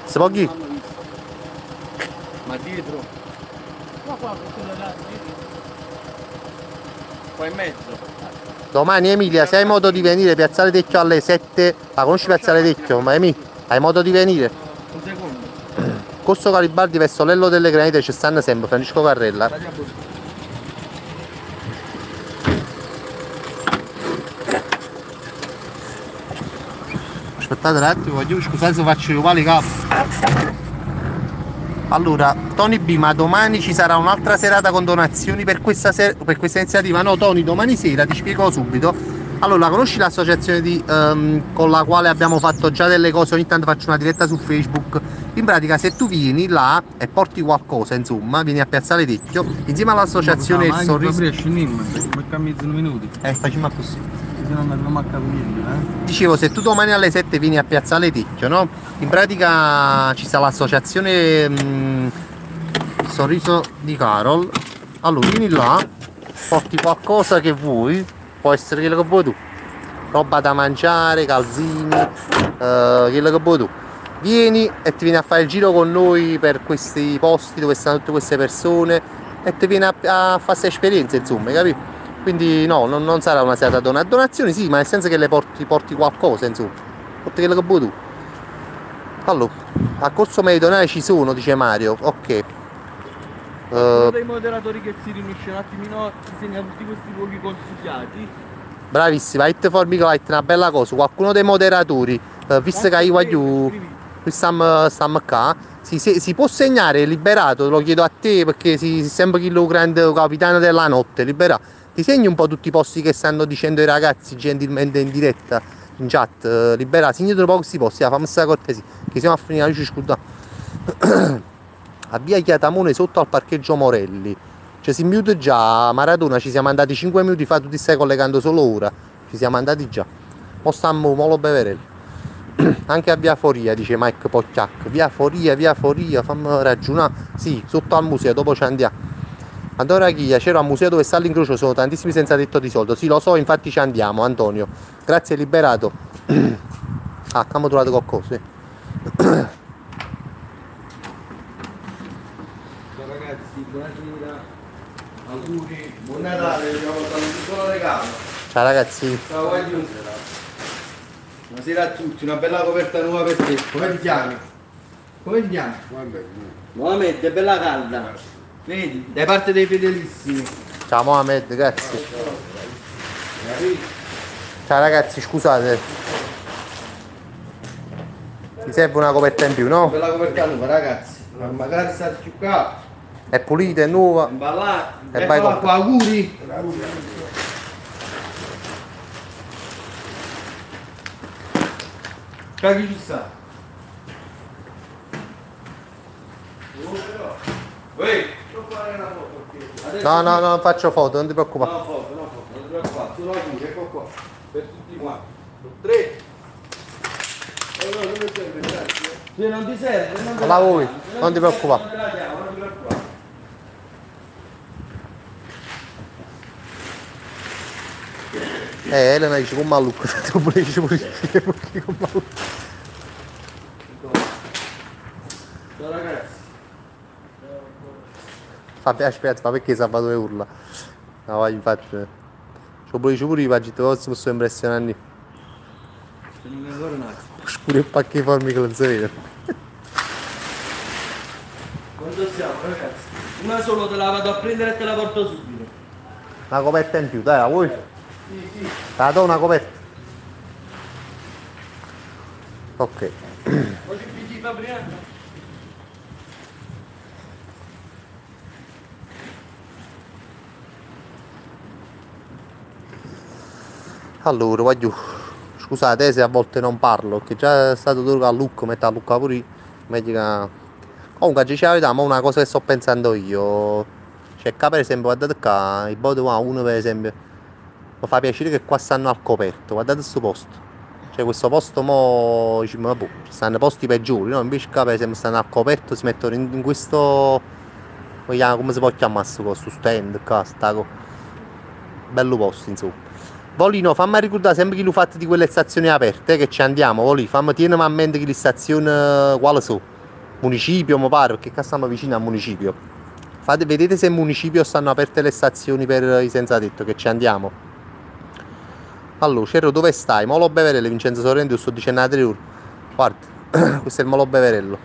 A: Se pochi?
B: Ma dietro? Qua in mezzo.
A: Domani Emilia, se hai modo di venire, Piazzale Tecchio alle 7, la conosci Piazzale Tecchio? Ma hai modo di venire?
B: Un secondo.
A: Corso Garibaldi verso Lello delle Granite ci stanno sempre, Francesco Carrella. Aspettate un attimo, scusate se faccio uguali capo. Allora, Tony B, ma domani ci sarà un'altra serata con donazioni per questa iniziativa? No Tony, domani sera ti spiego subito. Allora, conosci l'associazione con la quale abbiamo fatto già delle cose, ogni tanto faccio una diretta su Facebook. In pratica se tu vieni là e porti qualcosa, insomma, vieni a Piazzale Tecchio, insieme all'associazione Il Sorriso.
B: Minuti.
A: Facciamo così.
B: Se no non manca niente,
A: Dicevo, se tu domani alle 7 vieni a Piazzale Tecchio, no? In pratica ci sta l'associazione Sorriso di Carol. Allora vieni là, porti qualcosa che vuoi, può essere quello che vuoi tu, roba da mangiare, calzini, quello che vuoi tu. Vieni e ti vieni a fare il giro con noi per questi posti dove stanno tutte queste persone e ti vieni a fare queste esperienze, insomma, capito? Quindi no, non sarà una serata donazioni, sì, ma nel senso che le porti qualcosa, insomma, porti quello che vuoi tu. Allora, a corso meridionale ci sono, dice Mario, ok.
B: Uno dei moderatori che si riunisce un attimino disegna tutti questi luoghi consigliati.
A: Bravissima, Hit for Microlight, una bella cosa. Qualcuno dei moderatori, visto che io voglio, stiamo qua, si può segnare liberato, lo chiedo a te perché sei sempre chi lo grande capitano della notte, liberato. Ti segni un po' tutti i posti che stanno dicendo i ragazzi gentilmente in diretta, in chat, liberato, segnate un po' questi posti, fammi questa cortesia, che siamo a finire la luce scuda. A via Chiatamone sotto al parcheggio Morelli. Cioè si mute già a Maradona, ci siamo andati 5 minuti fa, tu ti stai collegando solo ora. Ci siamo andati già. Mo stiamo Molo Beverelli. Anche a via Foria, dice Mike Pocchiac. Via Foria, fammi ragionare. Sì, sotto al museo, dopo ci andiamo. Allora Chiglia, c'era al museo dove sta l'incrocio, sono tantissimi senza tetto di soldo. Sì, lo so, infatti ci andiamo, Antonio. Grazie liberato. Ah, abbiamo trovato qualcosa.
B: Ragazzi, buonasera, auguri, buon Natale, abbiamo portato un piccolo regalo.
A: Ciao ragazzi.
B: Ciao guardi. Buonasera a tutti, una bella coperta nuova per te. Come ti chiami? Come ti chiami? Mohamed, è bella calda. Vedi, da parte dei fedelissimi.
A: Ciao Mohamed, grazie. Ciao ragazzi, scusate. Ti serve una coperta in più, no?
B: Bella coperta nuova, ragazzi. Ma magari sta più qua.
A: È pulita, è nuova.
B: Imballata.
A: E vai con
B: qua, auguri. Qua chi ci sta? Uè.
A: No, non faccio foto, non ti preoccupare.
B: No, foto, non ti preoccupare. Solo auguri, ecco qua. Per tutti quanti. 3. No, non mi serve, grazie. Se non ti serve, non te
A: La vuoi, non ti preoccupare.
B: Non te la chiamo, non ti preoccupare.
A: Elena dice con Mallucco, tu pure dici pure con Mallucco.
B: Ciao ragazzi.
A: Vabbè, aspetta, ma perché Salvatore urla? No, vai, infatti. C'ho pure i pagini, si possono impressionare.
B: Non è ancora un attimo.
A: Pure il pacchi formi che non si vede.
B: Quanto siamo ragazzi? Una solo te la vado a prendere e te la porto subito.
A: Una coperta in più, dai, la vuoi?
B: Sì, sì.
A: La do una coperta. Ok.
B: Oggi PG Fabriano.
A: Allora, voglio. Scusate se a volte non parlo, che già è stato duro a Lucco, metto a Lucca pure io. Meglio che. Comunque, ci la verità, ma una cosa che sto pensando io. Cioè, qua per esempio, guardate qua, il Bodo qua, uno per esempio. Mi fa piacere che qua stanno al coperto, guardate questo posto. Cioè questo posto mo. Dici, ma boh, ci stanno posti peggiori, no? Invece qua per esempio stanno al coperto, si mettono in questo. Come si può chiamare questo stand qua, bello posto insomma. Volino, fammi ricordare sempre che lo fate di quelle stazioni aperte, che ci andiamo, Volino, fammi tienimi a mente che le stazioni quali sono. Municipio mi pare, perché qua stiamo vicino al municipio. Vedete se il municipio stanno aperte le stazioni per i senza tetto, che ci andiamo. Allora, Cerro, dove stai? Molo Beverello, Vincenzo Sorrento, sto dicendo a 3 ore. Guarda, questo è il Molo Beverello,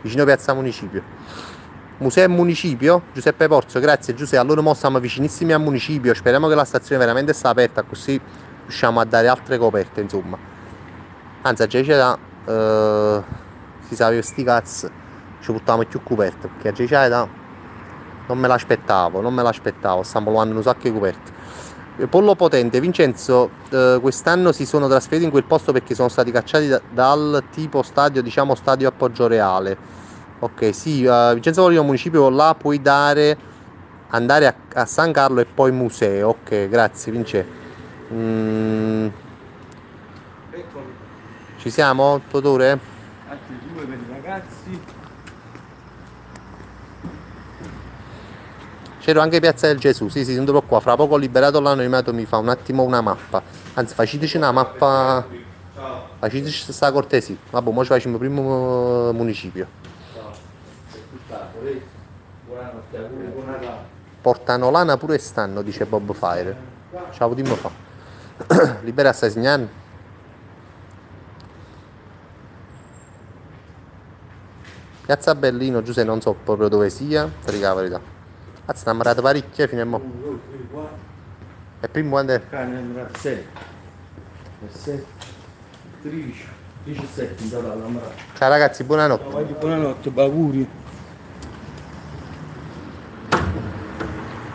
A: vicino Piazza Municipio. Museo Municipio, Giuseppe Porzio, grazie Giuseppe. Allora mo siamo vicinissimi al municipio, speriamo che la stazione veramente sta aperta, così riusciamo a dare altre coperte, insomma. Anzi, già c'è si sa che sti cazzi ci buttiamo più coperte, perché già c'è non me l'aspettavo, stiamo provando un sacco di coperte. Pollo Potente, Vincenzo, quest'anno si sono trasferiti in quel posto perché sono stati cacciati dal tipo stadio, diciamo stadio a Poggio Reale. Ok, sì, Vincenzo Volino municipio, là puoi andare a San Carlo e poi museo. Ok, grazie Vincenzo. Ci siamo, Totore?
B: Altri 2 per i ragazzi.
A: C'ero anche Piazza del Gesù, sì, non devo qua. Fra poco liberato l'anonimato mi fa un attimo una mappa. Anzi, faceteci una mappa. Faceteci questa cortesia. Vabbè, ora ci facciamo il primo municipio. Portano lana pure stanno, dice Bob Fire. Ciao, dimmi fa. Libera stai segnando? Piazza Berlino, Giuseppe, non so proprio dove sia, ti dico la verità. Cazzo, ne ammarate parecchie fino a mo'. E prima quando è?
B: 6, 7, 13, 17 in totale.
A: Ciao ragazzi, buonanotte.
B: Buonanotte, auguri.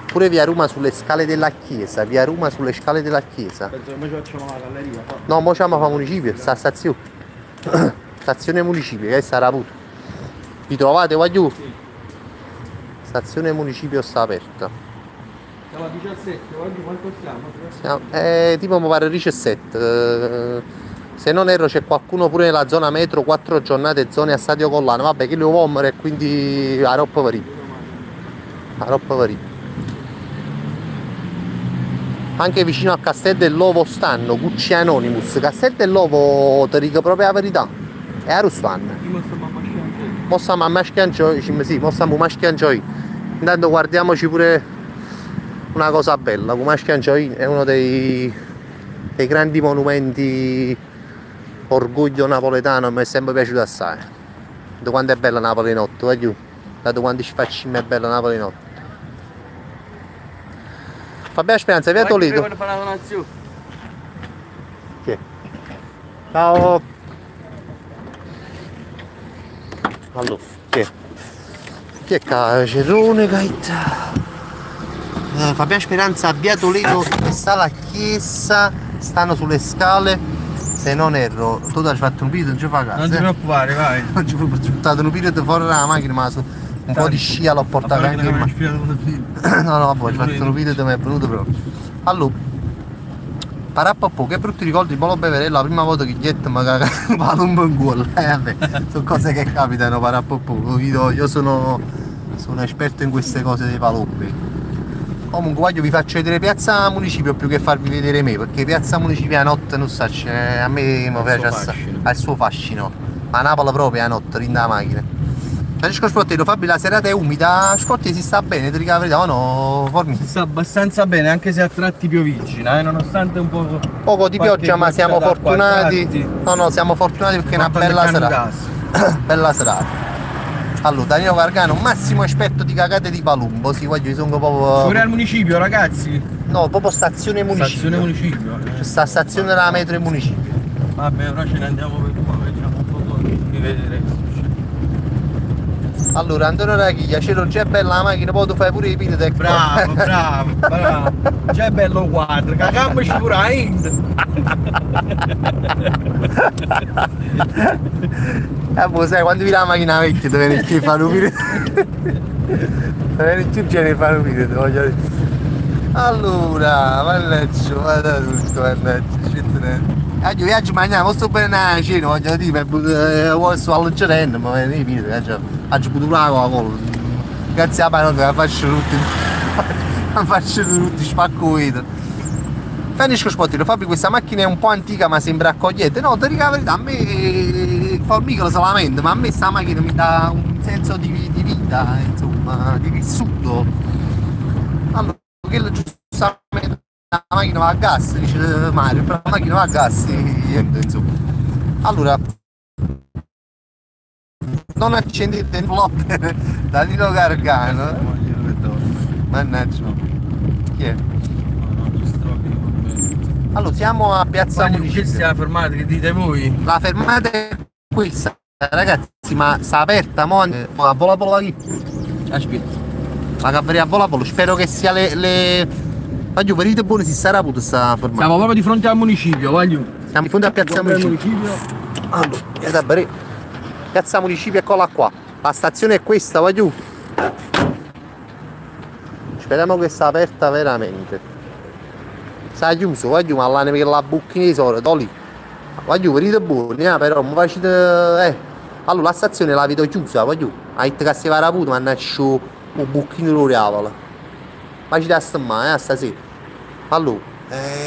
A: Pure via Roma sulle scale della chiesa, via Roma sulle scale della chiesa.
B: Penso che noi facciamo la galleria.
A: No, mo ci fa municipio, sta stazione. Stazione municipio, che sarà avuto. Vi trovate qua giù?
B: Sì.
A: Stazione municipio sta aperta.
B: Siamo a 17, oggi quanto siamo?
A: Tipo mi pare 17. Se non erro c'è qualcuno pure nella zona metro, 4 giornate zone a Stadio Collano. Vabbè, che lo uomo e quindi a roppa varì. Anche vicino a Castel dell'Ovo stanno Gucci Anonymous. Castel dell'Ovo ti dico proprio la verità. È a Rustan. Mo stiamo a maschiangio, sì, mo stiamo a maschiangio. Intanto guardiamoci pure una cosa bella, come maschiangio è uno dei grandi monumenti orgoglio napoletano, mi è sempre piaciuto assai. Da quanto è bella Napoli notte, va giù. Da quanti sfaccini è bella Napoli notte. Fabio Speranza, via Toledo. Chi è? Ciao. Allora, chi è Cacerone, Gaita? Fabio Speranza, via Toledo, sta la chiesa, stanno sulle scale. Se non erro, tu hai fatto un video, non ci fa caso.
B: Non ti preoccupare, vai.
A: Non ci preoccupare, un video fuori dalla macchina, ma un po' di scia l'ho portato anche in macchina. No, vabbè, ho fatto un video dove mi è venuto proprio. Allora, parappapò, che brutti ricordi, Polo Beverello, la prima volta che gli mi vado un po' in culo. Vabbè, sono cose che capitano, parappapò. Io sono esperto in queste cose dei paloppi. Comunque voglio vi faccio vedere Piazza Municipio più che farvi vedere me, perché Piazza Municipio a notte non sa, a me mi piace assai, ha il suo fascino. Ma a Napoli proprio a notte, rinda la macchina. Francesco Sportello, Fabio, la serata è umida, Sportello si sta bene, ti dico la verità, o no? Formi?
B: Si sta abbastanza bene, anche se a tratti piovigina, nonostante un
A: poco di pioggia, ma siamo fortunati. No, siamo fortunati perché è una bella serata. Bella serata. Allora, Danilo Gargano, massimo esperto di cagate di Palumbo, sì, voglio, sono proprio...
B: Fuori al municipio, ragazzi.
A: No, proprio stazione municipio.
B: Stazione municipio.
A: C'è sta stazione della metro in municipio.
B: Vabbè, ora ce ne andiamo per qua, vediamo un po' di vedere.
A: Allora, Antonio Rachiglia, c'era già bella la macchina, poi tu fai pure i pini del
B: Bravo, bravo, bravo. Già è bello quadro, cagammoci pure a Ind.
A: Boh, sai, quando vi la macchina vecchia dove viene che fanno pire. Dove viene più genere fanno pire, te voglio dire. Allora, mannaggia, guarda tutto, mannaggia, oggi viaggio mangiamo, sto bene a cena, voglio dire, sto all'Gerendo, ma viene i pire, oggi potuto la Coca-Cola. Grazie a me non faccio tutti spacco vedo. Finisco spottino, Fabio, questa macchina è un po' antica ma sembra accogliente. No, ti dico la verità, a me il Formicolo se lamenta, ma a me sta macchina mi dà un senso di vita, insomma, di vissuto. Allora, quello giustamente la macchina va a gas, dice Mario, però la macchina va a gas, niente, insomma. Allora, non accendete il flopper da Danilo Gargano. Mannaggia. Chi è? Allora, siamo a Piazza Municipio.
B: Questa è la fermata, che dite voi?
A: La fermata è questa, ragazzi, ma sta aperta, mo a vola vola qui.
B: Aspetta.
A: La cavalleria a vola vola, spero che sia le... Voglio, venite buone, si sarà avuto sta fermata.
B: Siamo proprio di fronte al municipio, voglio.
A: Siamo di fronte a Piazza Municipio. Allora, Piazza Municipio, eccola qua. La stazione è questa, voglio. Speriamo che sia aperta veramente. Sta chiuso, voglio, ma l'hanno per la bucchina di solito, lì. Voglio, venite buoni, però mi facete... Allora, la stazione la vedo chiusa, voglio. Ha detto che si va a puto, ma non c'è un bucchino di riavola. Ma ci da stamane, stasera. Allora,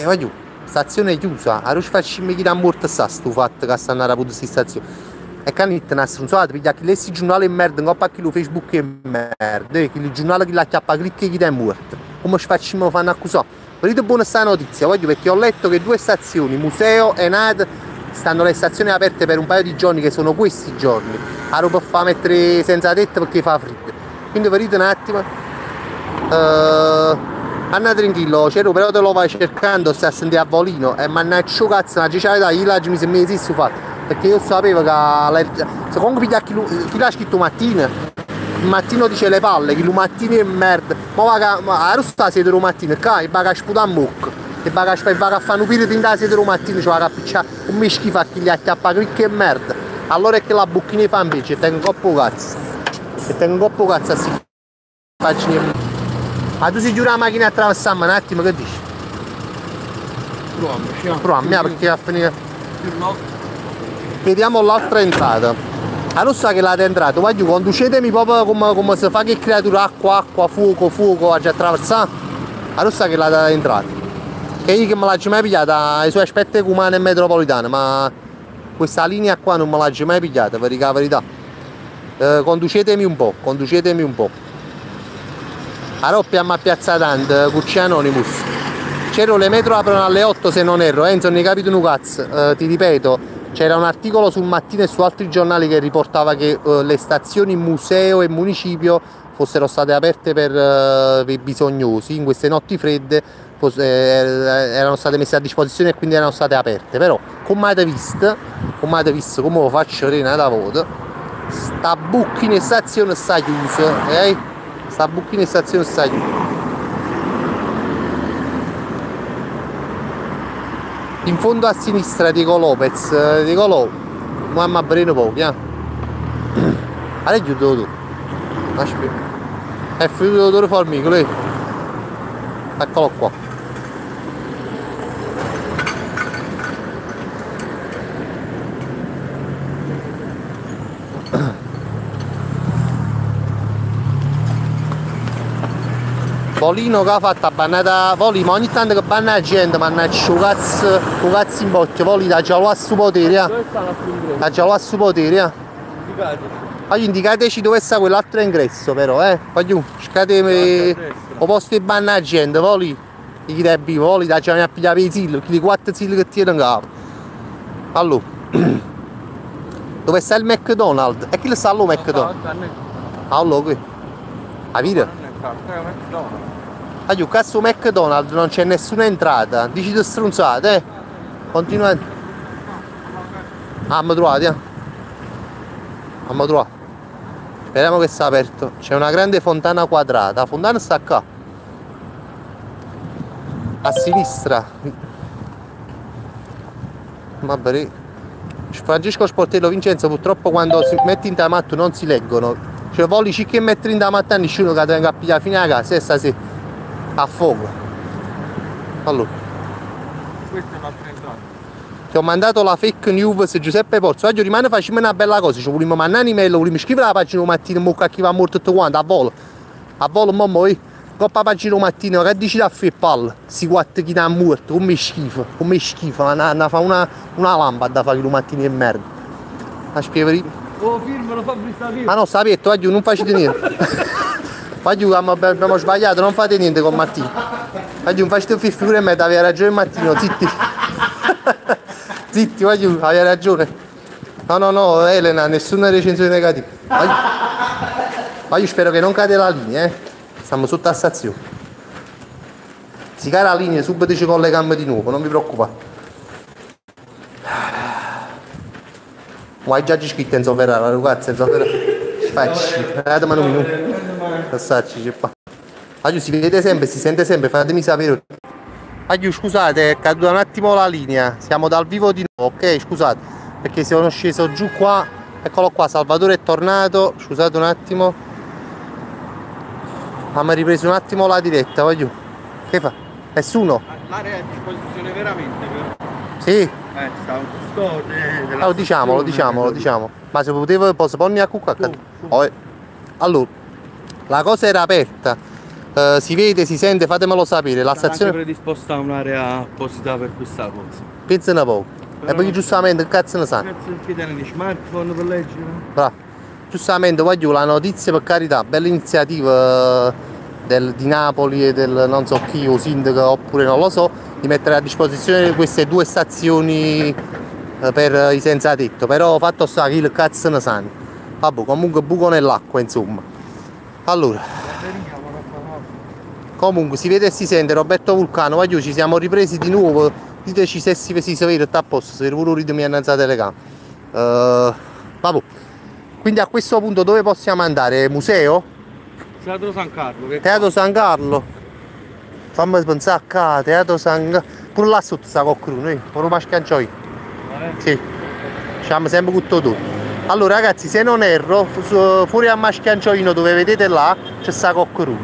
A: voglio, stazione chiusa, a non facciamo chi da morto sta sto fatto che stanno a puto questa stazione. E che hanno detto una stronzata, perché chi lessi il giornale è merda, non coppa chi lo Facebook è merda, che il giornale che la chiappa clicca e chi è morto. Come ci facciamo fanno accusare? Vedete buona sta notizia, voglio, perché ho letto che 2 stazioni, Museo e NAD, stanno le stazioni aperte per un paio di giorni, che sono questi giorni. A roba fa mettere senza tetto perché fa freddo. Quindi vedete un attimo. Anna tranquillo, c'ero però te lo vai cercando, stai a sentire a volino e mannaggia cazzo, ma c'è la io mi sembra che si fatto. Perché io sapevo che se comunque piglia chi l'ha scritto mattina. Il mattino dice le palle, che il mattino è merda. Ma la rossa siete lo mattino, e va a sputare a mucca. E va a fare un periodo in da siete lo mattino, ci va a picciare un me schifo a chi gli acchiappa che merda. Allora è che la bucchina fa invece, e tengo un coppo cazzo. E tengo un coppo cazzo a si pagine. Ma tu si giura la macchina attraversarmi un attimo, che dici? Proviamo, perché va a finire. Vediamo l'altra entrata. Allora che l'avete entrato, voglio, conducetemi proprio come si fa che creatura acqua, fuoco, a già attraversare. Allora che l'avete entrato. Che io che me l'ho mai pigliata ai suoi aspetti umani e metropolitani, ma questa linea qua non me l'ho mai pigliata, per dire la verità. Conducetemi un po'. Allora abbiamo a Piazza Dante, Curci Anonymous. C'erano le metro aprono alle 8 se non erro, non ne capito un cazzo, ti ripeto. C'era un articolo sul Mattino e su altri giornali che riportava che le stazioni museo e municipio fossero state aperte per i bisognosi in queste notti fredde, erano state messe a disposizione e quindi erano state aperte. Però come avete visto come lo faccio rena da voto, sta bucchina stazione sta chiusa, ok? Sta bucchina stazione sta chiusa. In fondo a sinistra Diego Lopez, Diego Lopez, mamma breno pochi, Allora chiudo tu. Aspetta. È finito il Formicolo, Eccolo qua. Volino che ha fatto a bannata Voli, ma ogni tanto che banna la gente, mannaggia un cazzo in bocchia, Voli da già lo ha su potere, Da già lo ha su potere, Voglio, indicateci dove sta quell'altro ingresso però, Voglio, cercatemi o posto di banna la gente, Voli, chi devi, Voli da già mi ha pigliato i zilli, perché i 4 zilli che tiene in capo. Allora, dove sta il McDonald's? E chi sta allo McDonald's? Allora, qui. A vita? Ah, giù, cazzo McDonald's, non c'è nessuna entrata. Dici di stronzate, Continuate. Ah, mi trovate, mi trovate. Speriamo che sia aperto. C'è una grande fontana quadrata. La fontana sta qua. A sinistra. Vabbè. Francesco Sportello Vincenzo, purtroppo quando si mette in tamatto non si leggono. Cioè voli che mettere in tamatto a nessuno che tenga a pigliare fino alla casa. E stasera a fuoco. Allora.
B: Questa è un'altra entrata.
A: Ti ho mandato la fake news Giuseppe Pozzo. Oggi rimane facciamo una bella cosa. Ci vogliamo mandare un'email, vogliamo scrivere la pagina mattina, mucca chi va morto tutto quanto, a volo. A volo, mamma, coppa pagina mattina, che dici da fare palle? Si guarda chi da morto, come schifo, fa una lampada da fare la mattina di merda. La spiegherì.
B: Oh, firmalo, Fabrizio.
A: Ah no, sta aperto, oggi non facete niente. Oggi abbiamo sbagliato, non fate niente con Martino. Oggi non facete figure e me, aveva ragione Martino, zitti. Zitti, oggi aveva ragione. No, Elena, nessuna recensione negativa. Oggi spero che non cade la linea, Stiamo sotto a stazione. Si cade la linea, subito ci colleghiamo di nuovo, non vi preoccupate. Ma hai già scritto Enzo Ferrara, ragazzi, Enzo Ferrara. Facci, datemi un minuto. Passarci, c'è qua. Oggi si vede sempre, si sente sempre, fatemi sapere. Oggi scusate, è caduta un attimo la linea, siamo dal vivo di nuovo, ok? Scusate, perché sono sceso giù qua, eccolo qua, Salvatore è tornato, scusate un attimo. Abbiamo ripreso un attimo la diretta, voglio. Che fa? Nessuno?
B: L'area è a disposizione veramente, però.
A: Sì?
B: Sta un custode della
A: Diciamolo. Ma se posso pormi a cucca? Allora, la cosa era aperta. Si vede, si sente, fatemelo sapere. La stazione
B: è predisposta a un'area apposita per questa cosa.
A: pensa un po'. E poi giustamente che cazzo ne sa?
B: Cazzo il piede di smartphone per leggere.
A: Bravo. Giustamente voglio la notizia, per carità, bella iniziativa di Napoli e del non so chi, o sindaco oppure non lo so, di mettere a disposizione queste due stazioni per i senza tetto, però fatto sta che il cazzo ne sanno. Vabbè, comunque buco nell'acqua, insomma. Allora, comunque si vede e si sente Roberto Vulcano, voglio, ci siamo ripresi di nuovo, diteci se si vede, sta a posto, se pure ridemi a innanzi la telecamera. Vabbè. Quindi a questo punto dove possiamo andare? Museo?
B: Teatro San Carlo.
A: Teatro San Carlo. Fammi pensare a Teatro San Carlo. Pure là sotto sta qualcuno, pure Mascancioi. Sì. Siamo sempre con tutto. Allora ragazzi, se non erro, fuori a Mascancioino dove vedete là c'è sta qualcuno.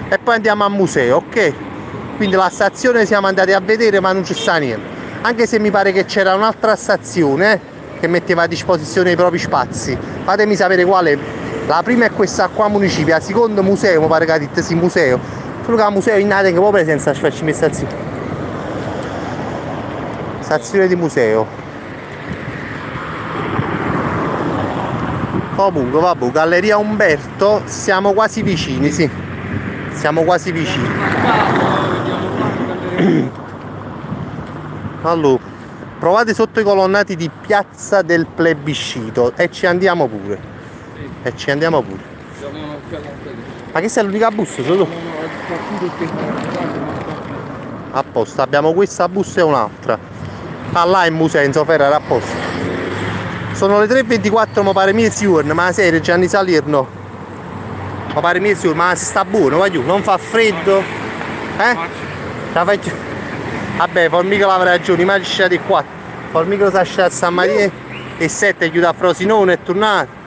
A: E poi andiamo al museo, ok? Quindi la stazione siamo andati a vedere ma non ci sta niente. Anche se mi pare che c'era un'altra stazione che metteva a disposizione i propri spazi. Fatemi sapere quale. La prima è questa qua municipio, la seconda museo, mi pare che ha detto sì, museo. Solo che il museo in Nate che poi presenza ci facciamo stazione. Stazione di museo. Comunque vabbè, Galleria Umberto, siamo quasi vicini, sì. Siamo quasi vicini. Allora. Provate sotto i colonnati di Piazza del Plebiscito e ci andiamo pure. Ma che sei l'unica busta? Solo? A posto, abbiamo questa busta e un'altra. Ah, là è il museo Enzo Ferrara, a posto. Sono le 3:24, mi pare mezzogiorno, ma la serie Gianni Salerno. Mi pare mezzogiorno, ma si sta buono, voglio, non fa freddo. La faccio. Vabbè, Formico avrà ragione, ma ci di qua. Formico si è lasciato a San Maria e 7 chiude a Frosinone, è tornato.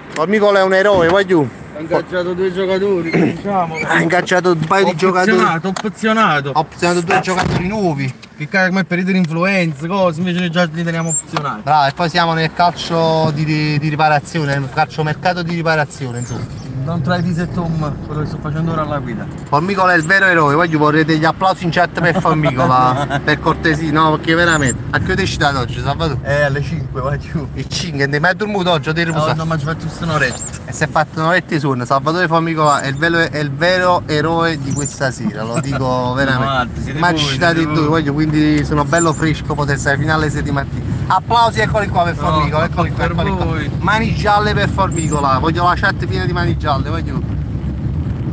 A: Formico è un eroe, voglio.
B: Ha ingaggiato 2 giocatori, diciamo.
A: Ha ingaggiato un paio di giocatori.
B: Opzionato.
A: Ha opzionato 2 giocatori nuovi.
B: Che come periodo di influenza, cose, invece noi già li teniamo opzionati.
A: Bravo, e poi siamo nel calcio di riparazione, nel calciomercato di riparazione, insomma.
B: Non tra i Dis e Tom, quello che sto facendo ora alla guida.
A: Formicola è il vero eroe, voglio vorrete gli applausi in chat per Formicola, per cortesia, no, perché veramente. A che ore ci date oggi, Salvatore?
B: Alle 5, vai giù.
A: Il 5, ma è dormito oggi o ti riposato?
B: No, ma ci faccio un'oretta.
A: E si è fatto un'oretta di sonno, Salvatore Formicola è il vero eroe di questa sera, lo dico veramente. Ma ci date due, voglio, quindi sono bello fresco, poter stare fino alle 6 di mattina. Applausi, eccoli qua per Formicola, eccoli qua,
B: per
A: eccoli qua.
B: voi.
A: Mani gialle per Formicola, voglio la chat piena di mani gialle, voglio.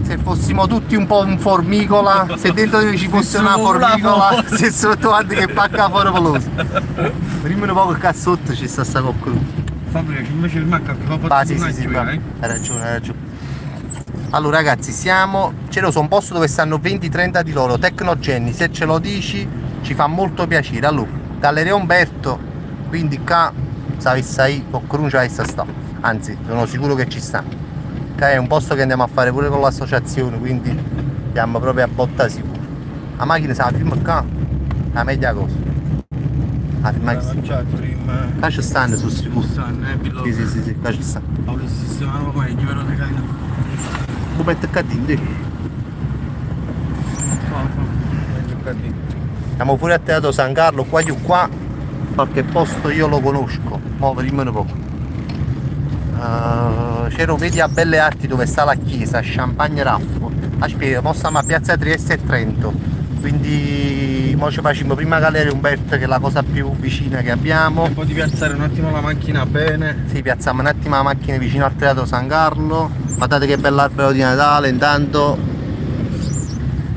A: Se fossimo tutti un po' un Formicola, se dentro di noi ci fosse una Formicola, se sotto guardi che pacca fuori veloce. Prima un po' che cazzotto ci sta coccolo.
B: Fabbrica, invece il macca che fa
A: Sì, hai ragione, hai ragione. Allora ragazzi, c'è un posto dove stanno 20-30 di loro, Tecnogenni, se ce lo dici ci fa molto piacere. Allora, Galleria Umberto, quindi qua sai qualcuno ci sta, anzi sono sicuro che ci sta. Qua è un posto che andiamo a fare pure con l'associazione, quindi andiamo proprio a botta sicuro. La macchina sa la firma qua, la meglio cosa. La firma qua ci stanno sul sicuro. Sì, qua ci stanno.
B: Allora sistemano meglio, però te carico.
A: Lo metto qua dentro. Siamo pure a Teatro San Carlo, qua qualche posto io lo conosco, mo vediamone poco. C'ero vedi a Belle Arti dove sta la chiesa, Champagne Raffo. Aspetta, mo stiamo a Piazza Trieste e Trento. Quindi mo ci facciamo prima Galleria Umberto che è la cosa più vicina che abbiamo.
B: Un po' di piazzare un attimo la macchina bene.
A: Sì, piazziamo un attimo la macchina vicino al Teatro San Carlo. Guardate che bell'albero di Natale, intanto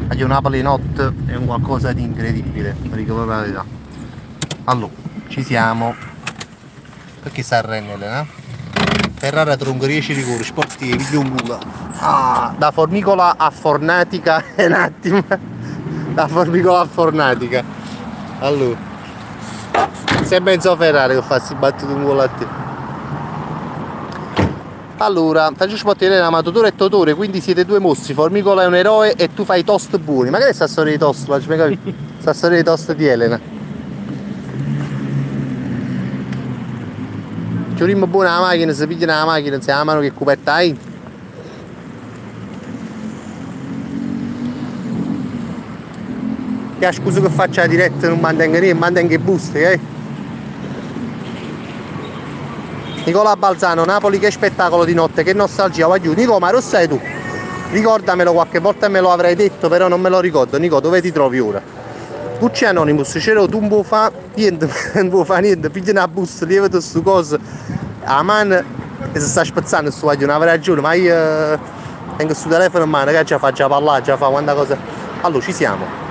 A: Radio Napoli Not è un qualcosa di incredibile, vi dico proprio la verità. Allora, ci siamo. Perché sta a Rennele, no? Ferrara Tronco 10 rigori, sportivi, Vigliungula. Da Formicola a Fornatica, un attimo. Da Formicola a Fornatica. Allora, sempre Enzo Ferrari che fa si battuto un gol a te. Allora, Francesco Pottere è un amatore e Totore, quindi siete due mostri, Formicola è un eroe e tu fai toast buoni. Ma che è sta storia di toast? La capito? Sta storia di toast di Elena. Ci urimmo buona la macchina, si pigliano la macchina, non si amano che coperta hai. Che scusa che faccia la diretta non mantenga niente, mantenga i buste, Nicola Balzano, Napoli che spettacolo di notte, che nostalgia, va giù. Nico, ma lo sai tu? Ricordamelo, qualche volta me lo avrei detto, però non me lo ricordo. Nico, dove ti trovi ora? Gucci Anonymous, c'ero tu un po' fa, niente, non può fare niente, piglia una busta, lievito su cosa, a mano e si sta spezzando sto vaglio, non avrei ragione, ma io tengo sto telefono in mano, che già faccio parlare, già fa quanta cosa. Allora, ci siamo.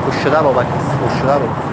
A: Uscitavo, uscitavo.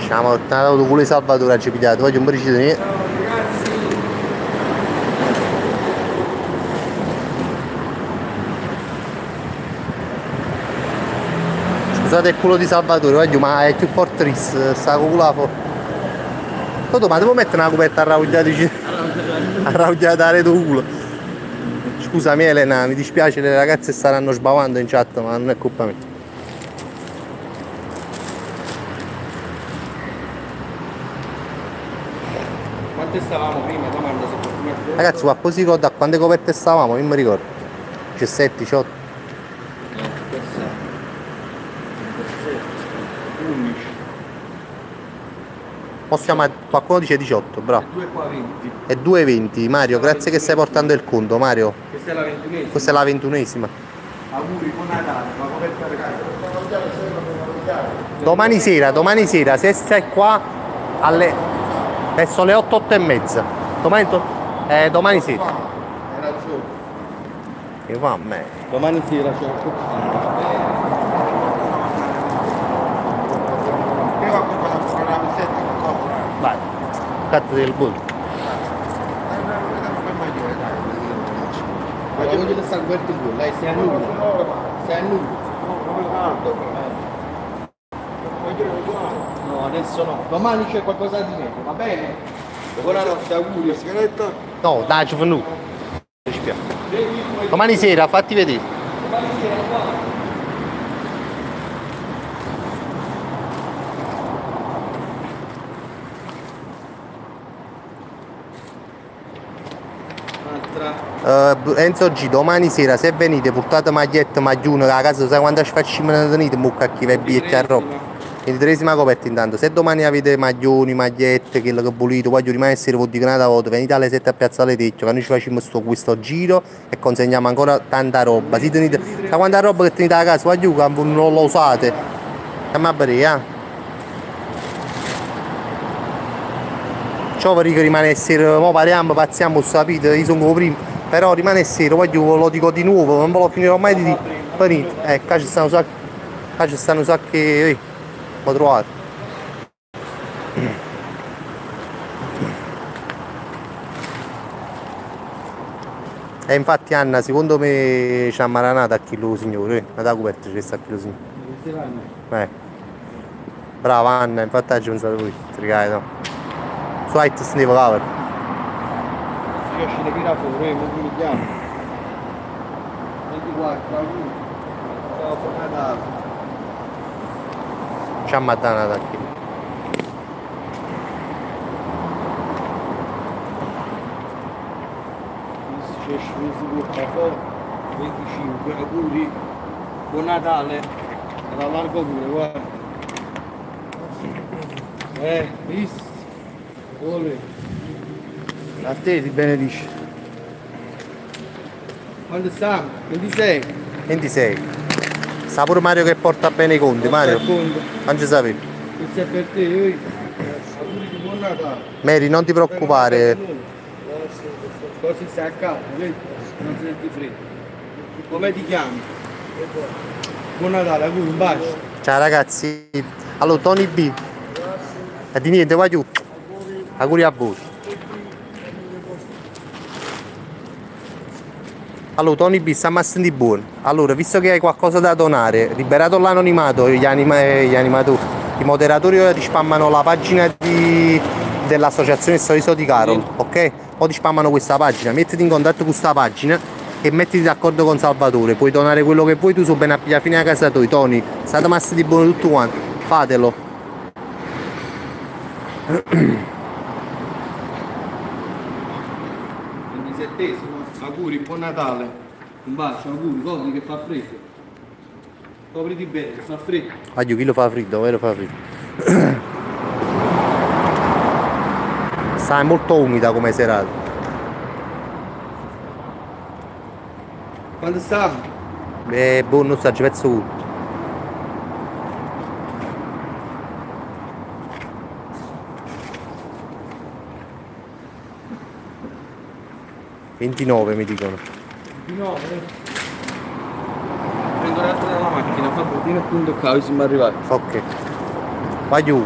A: Siamo tornati con le Salvatore, ci pigliato, voglio un po' di cittadini. Scusate il culo di Salvatore, voglio, ma è più forte sta con la fo. Toto, ma devo mettere una coperta arraugliata da reto culo. Scusami Elena, mi dispiace, le ragazze staranno sbavando in chat, ma non è colpa mia.
B: Quante stavamo prima? Domanda se
A: Ragazzi, qualcosa si ricorda a quante coperte stavamo? Io mi ricordo. 17, 18.
B: 11.
A: Qualcuno dice 18, bravo.
B: 2,20.
A: È 2,20. Mario, grazie che stai portando il conto, Mario.
B: Questa è la 21esima.
A: Questa è la 21esima.
B: Auguri, buon Natale, la coperta regalo.
A: Domani sera, se stai qua verso le 8, 8 e mezza. Domani sera.
B: Hai ragione.
A: E va a me.
B: Domani sera c'è un po'.
A: Vai, cazzo del bullo.
B: Vedi sta coperta in due, lei sei a nulla. Sei a nulla. No, adesso no. Domani c'è qualcosa di meglio, va bene? Buonanotte, auguri.
C: Sigaretta?
A: No, dai, ci fa nulla. Mi dispiace. Domani sera, fatti vedere.
B: Domani sera, qua.
A: Enzo G, domani sera se venite portate magliette, maglione, a casa sai quando ci facciamo venite, mucca chi vai biglietti a roba. 23esima coperta intanto, se domani avete maglioni, magliette, quello che volete, voglio rimanere sera vuol dire una volta, venite alle 7 a Piazzale Tecchio, che noi ci facciamo questo giro e consegniamo ancora tanta roba. Se tenete, sa quanta roba che tenete a casa, voglio che non lo usate. Stiamo a bere, Ciò che rimane sera, mo parliamo, pazziamo, sapete, io sono come prima, però rimane sera, voglio lo dico di nuovo, non ve lo finirò mai di dire, venite, qua ci stanno un sacco che ho trovato. E infatti Anna, secondo me c'ha maranata a chilo signore, ma da coperta c'è sta a chilo signore. Brava Anna, infatti oggi pensate voi, trigate no. Su White Snake Cover.
B: Si riesce a tirare fuori, non mi chiamo. 24, auguri. Ciao, buon Natale.
A: C'ha mattanata a chilo.
B: Ci esce di fuori, 25, auguri. Buon Natale. La largo pure, guarda. Visto? A te ti benedice. Quando stiamo? 26.
A: 26. Sa pure Mario che porta bene i conti, Mario. Non ci sapevi.
B: Questo è per te, auguri di buon Natale.
A: Mary, non ti preoccupare.
B: Così stai a caldo, vedi? Non senti freddo. Come ti chiami? Buon Natale, auguri, un bacio.
A: Ciao ragazzi. Allora, Tony B. E di niente, vai giù. Auguri a voi. Allora, Tony B, stiamo a sentire buono. Allora, visto che hai qualcosa da donare, liberato l'anonimato, gli animatori, i moderatori ti spammano la pagina dell'associazione Sorriso di Carol, ok? O ti spammano questa pagina, mettiti in contatto con questa pagina e mettiti d'accordo con Salvatore. Puoi donare quello che vuoi, tu so bene a pigliare fine a casa tua, Tony. State massi di buono tutti quanti, fatelo.
B: 27esimo, auguri, buon Natale, un bacio, auguri, copri che fa freddo, copriti bene che fa freddo.
A: Aglio, chi lo fa freddo, vero fa freddo. Sta molto umida come serata.
B: Quando stiamo?
A: Buono, sta pezzo tutto. $29 mi dicono.
B: 29? Prendo l'altro dalla macchina, fa bottino e punto qua, siamo arrivati.
A: Ok. Vai giù.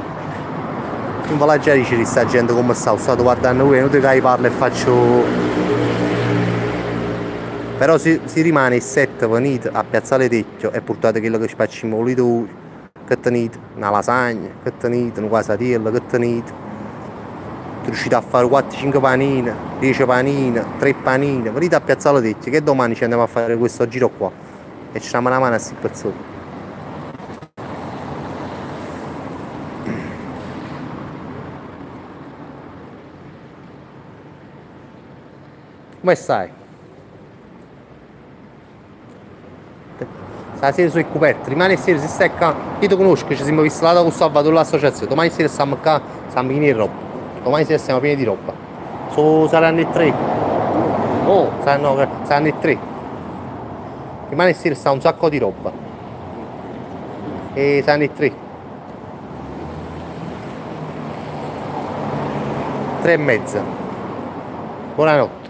A: Non ve la già dice di sta gente come sta, stato guardando voi, non ti che parlo e faccio. Però si rimane il set, venite a Piazzale Tecchio e portate quello che spacciamo volete voi. Che tenete? Una lasagna, che tenete? Una casatiella, che tenete? Riuscite a fare 4-5 panine, 10 panine, 3 panine, venite a Piazzale Tecchio che domani ci andiamo a fare questo giro qua e ci diamo una mano a sti pezzotti. Come stai? Stasera sui coperti, rimane sera, si stecca, io ti conosco, ci siamo visti là con Salvatore l'associazione, domani sera stiamo qua, stiamo pieni di roba. Domani sera siamo pieni di roba. Saranno i 3. Oh, saranno i 3. Rimane sera sta un sacco di roba. E saranno i 3. 3 e mezza. Buonanotte.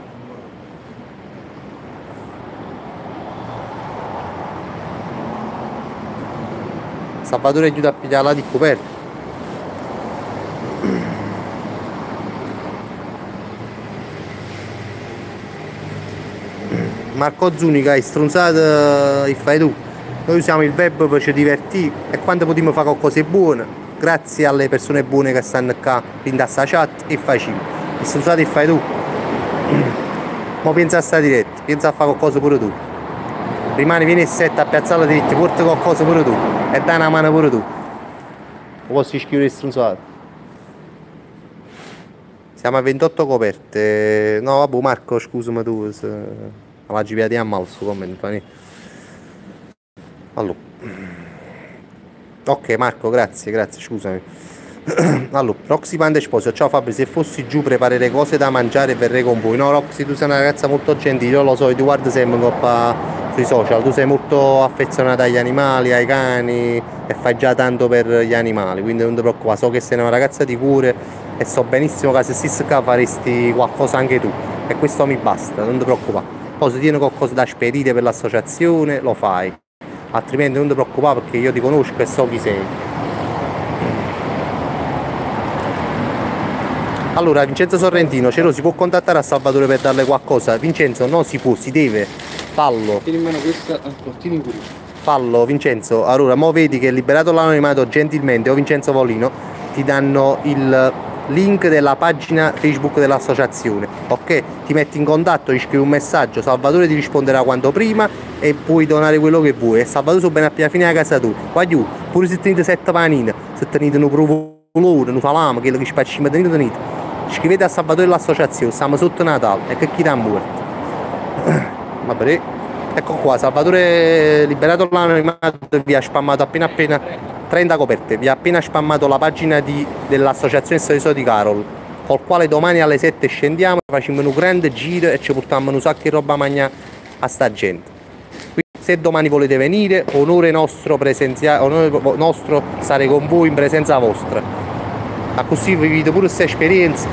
A: Salvatore aiuta a pigliare la di coperta. Marco Zunica hai stronzato e fai tu. Noi usiamo il web per ci divertire e quando potremo fare qualcosa di buono, grazie alle persone buone che stanno qua in questa chat e facciamo. Il stronzato e fai tu. Ma pensa a sta diretta, pensa a fare qualcosa pure tu. Rimani, vieni e setta a piazzare la dritta, porta qualcosa pure tu e dai una mano pure tu. Lo posso scrivere il stronzato. Siamo a 28 coperte. No vabbè Marco, scusami tu. Ma ci vediamo al suo commento. Allora. Ok Marco, grazie, scusami. Allora, Roxy Panda Sposo, ciao Fabri, se fossi giù preparerei cose da mangiare e verrei con voi. No Roxy, tu sei una ragazza molto gentile, io lo so, ti guardo sempre sui social, tu sei molto affezionata agli animali, ai cani e fai già tanto per gli animali, quindi non ti preoccupare, so che sei una ragazza di cure e so benissimo che se stessi qua faresti qualcosa anche tu e questo mi basta, non ti preoccupare. Poi se tieni qualcosa da spedire per l'associazione lo fai, altrimenti non ti preoccupare perché io ti conosco e so chi sei. Allora Vincenzo Sorrentino, Cero si può contattare a Salvatore per darle qualcosa? Vincenzo no, si può, si deve, fallo.
B: Tieni in mano questa, tieni pure.
A: Fallo Vincenzo. Allora mo vedi che liberato l'anonimato gentilmente o Vincenzo Volino ti danno il link della pagina Facebook dell'associazione, ok? Ti metti in contatto, gli scrivi un messaggio, Salvatore ti risponderà quanto prima e puoi donare quello che vuoi e Salvatore so bene appena fine a casa tua. Guagliù, pure se tenete 7 panine, se tenete un provolone, un salame, quello che spacciamo tenete. Scrivete a Salvatore l'associazione, stiamo sotto Natale e che chi ti ha morto. Vabbè, ecco qua, Salvatore liberato l'anonimato vi ha spammato appena 30 coperte, vi ha appena spammato la pagina dell'associazione Sorriso di Carol, col quale domani alle 7 scendiamo, facciamo un grande giro e ci portiamo un sacco di roba magna a sta gente. Quindi se domani volete venire, onore nostro stare con voi in presenza vostra. Ma così vivete pure queste esperienze,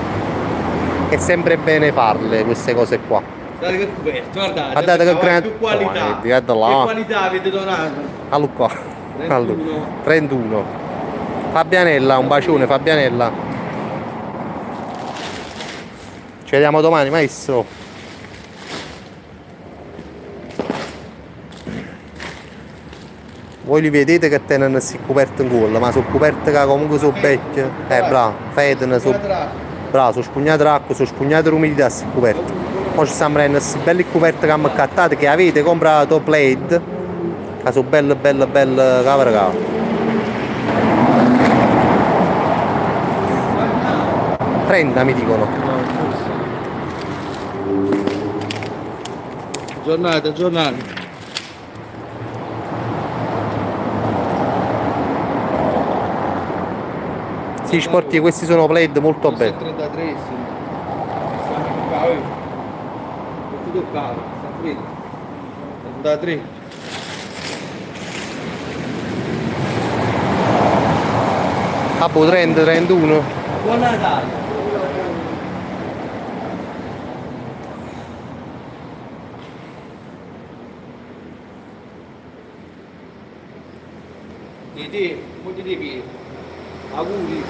A: è sempre bene farle queste cose qua.
B: Guardate che coperto,
A: guardate che grande
B: qualità. Che qualità avete donato?
A: Allora qua. 31. Fabianella, un bacione Fabianella. Ci vediamo domani maestro. Voi li vedete che tengono queste coperte in culla, ma sono coperte che comunque sono vecchie. Bravo, fedono, bravo, sono spugnate d'acqua, sono spugnate l'umidità queste coperte. Poi ci stanno prendendo queste belle coperte che abbiamo accattate, che avete comprato Blade, che sono belle cavolo. 30 mi dicono.
B: Giornate.
A: Sì, sportivi, questi sono Blade molto belli.
B: 33, sì. Tutto caro, sta freddo. 33.
A: Abbo 30, 31.
B: Buon Natale. E te, come ti devi? Auguri.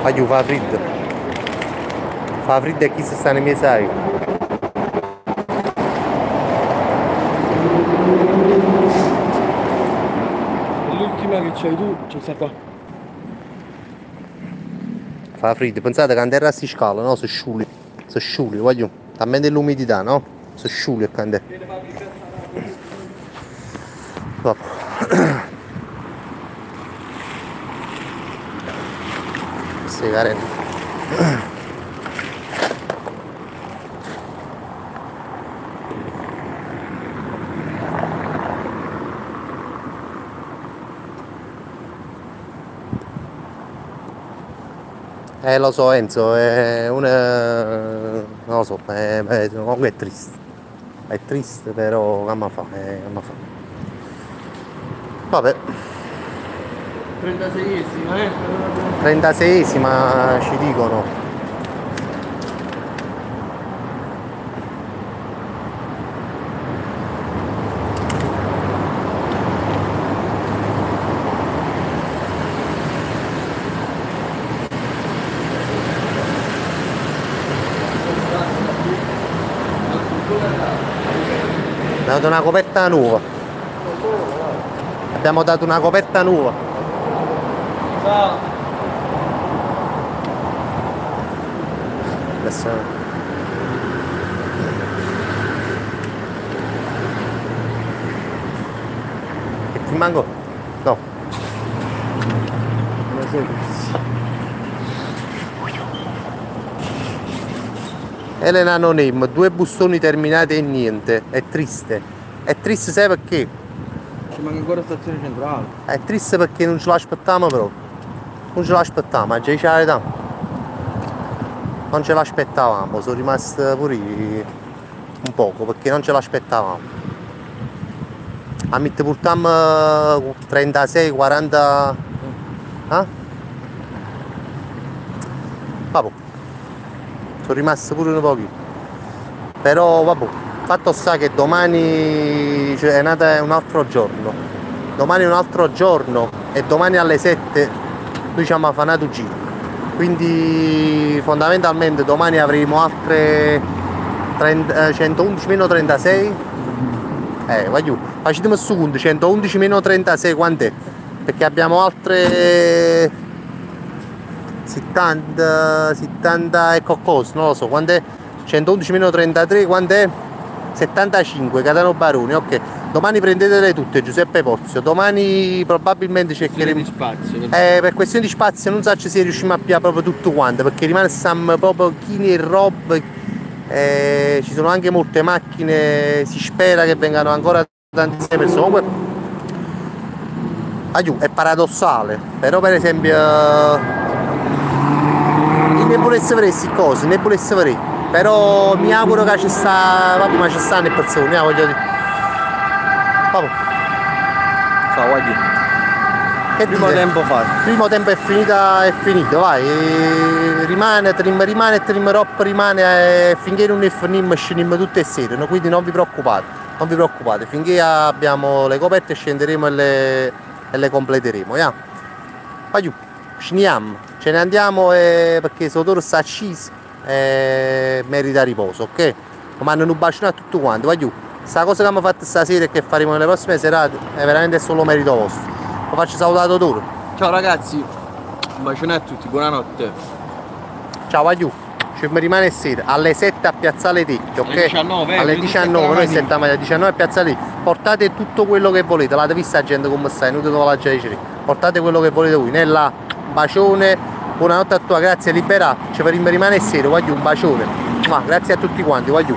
A: Aiu, fa freddo. Fa freddo e chi si sta nei miei sai.
B: L'ultima che c'hai tu, c'è sta qua.
A: Fa freddo, pensate che andare a si scala, no? Sono sciuli, voglio. También dell'umidità, no? Sono sciuli e candere. Sì, carino. Lo so Enzo, è una... non lo so, comunque è triste. È triste però che mi fa, Vabbè.
B: 36esima,
A: 36esima ci dicono. Abbiamo dato una coperta nuova. Abbiamo dato una coperta nuova.
B: Ciao.
A: Adesso... Che ti manco? No. Elena No Name, 2 bustoni terminati e niente. È triste. È triste, sai perché?
B: Ci manca ancora stazione centrale.
A: È triste perché non ce l'aspettavamo proprio. Non ce l'aspettavamo, ma già c'è la verità. Non ce l'aspettavamo, sono rimasto pure io un poco perché non ce l'aspettavamo. A mitte portiamo 36, 40. Eh? Vabbè. Sono rimasto pure un pochino. Però vabbè. Fatto sta che domani è nata un altro giorno. Domani è un altro giorno e domani alle 7 noi ci abbiamo fanato un giro. Quindi fondamentalmente domani avremo altre 111 meno 36. Voglio. Facciamo su conto, 111 meno 36 quant'è? Perché abbiamo altre 70 e qualcosa, non lo so, quant'è? 111 meno 33 quant'è? 75 Catano Baroni, ok. Domani prendetele tutte, Giuseppe Porzio. Domani probabilmente cercheremo
B: di spazio.
A: per questione di spazio non so se riusciamo a pigliare proprio tutto quanto, perché rimane stiamo proprio chini e robe. Ci sono anche molte macchine, si spera che vengano ancora tantissime persone. Comunque è paradossale, però per esempio ne volesse vedere queste cose, ne volesse vedere. Però mi auguro che ci sta, vabbè, ma ci stanno le persone, voglio dire. Vabbè.
B: Ciao, guardi.
A: Che
B: primo
A: dire?
B: tempo fatto.
A: Il primo tempo è finito, vai. Rimane, trim ropp rimane finché non ne finimmo, scendiamo tutte e sere, no? Quindi non vi preoccupate, finché abbiamo le coperte scenderemo e le completeremo, yeah? Vai giù, ce ne andiamo perché Sotoro sta acceso e merita riposo, ok? Domani un bacino a tutti quanti, vai giù. Sta cosa che abbiamo fatto stasera e che faremo nelle prossime serate è veramente solo merito vostro. Lo faccio salutare Totoro.
B: Ciao ragazzi, un bacione a tutti, buonanotte.
A: Ciao, vai giù. Ci rimane sera alle 7 a Piazzale Tecchio, ok?
B: Alle 19,
A: alle 19, noi stiamo alle 19 a Piazzale Tecchio. Portate tutto quello che volete, l'avete vista gente come sta, è inutile che la gente. Portate quello che volete voi, nella bacione, buonanotte a tua, grazie, libera, ci rimane sera, vai giù, un bacione. Ma grazie a tutti quanti, vai giù.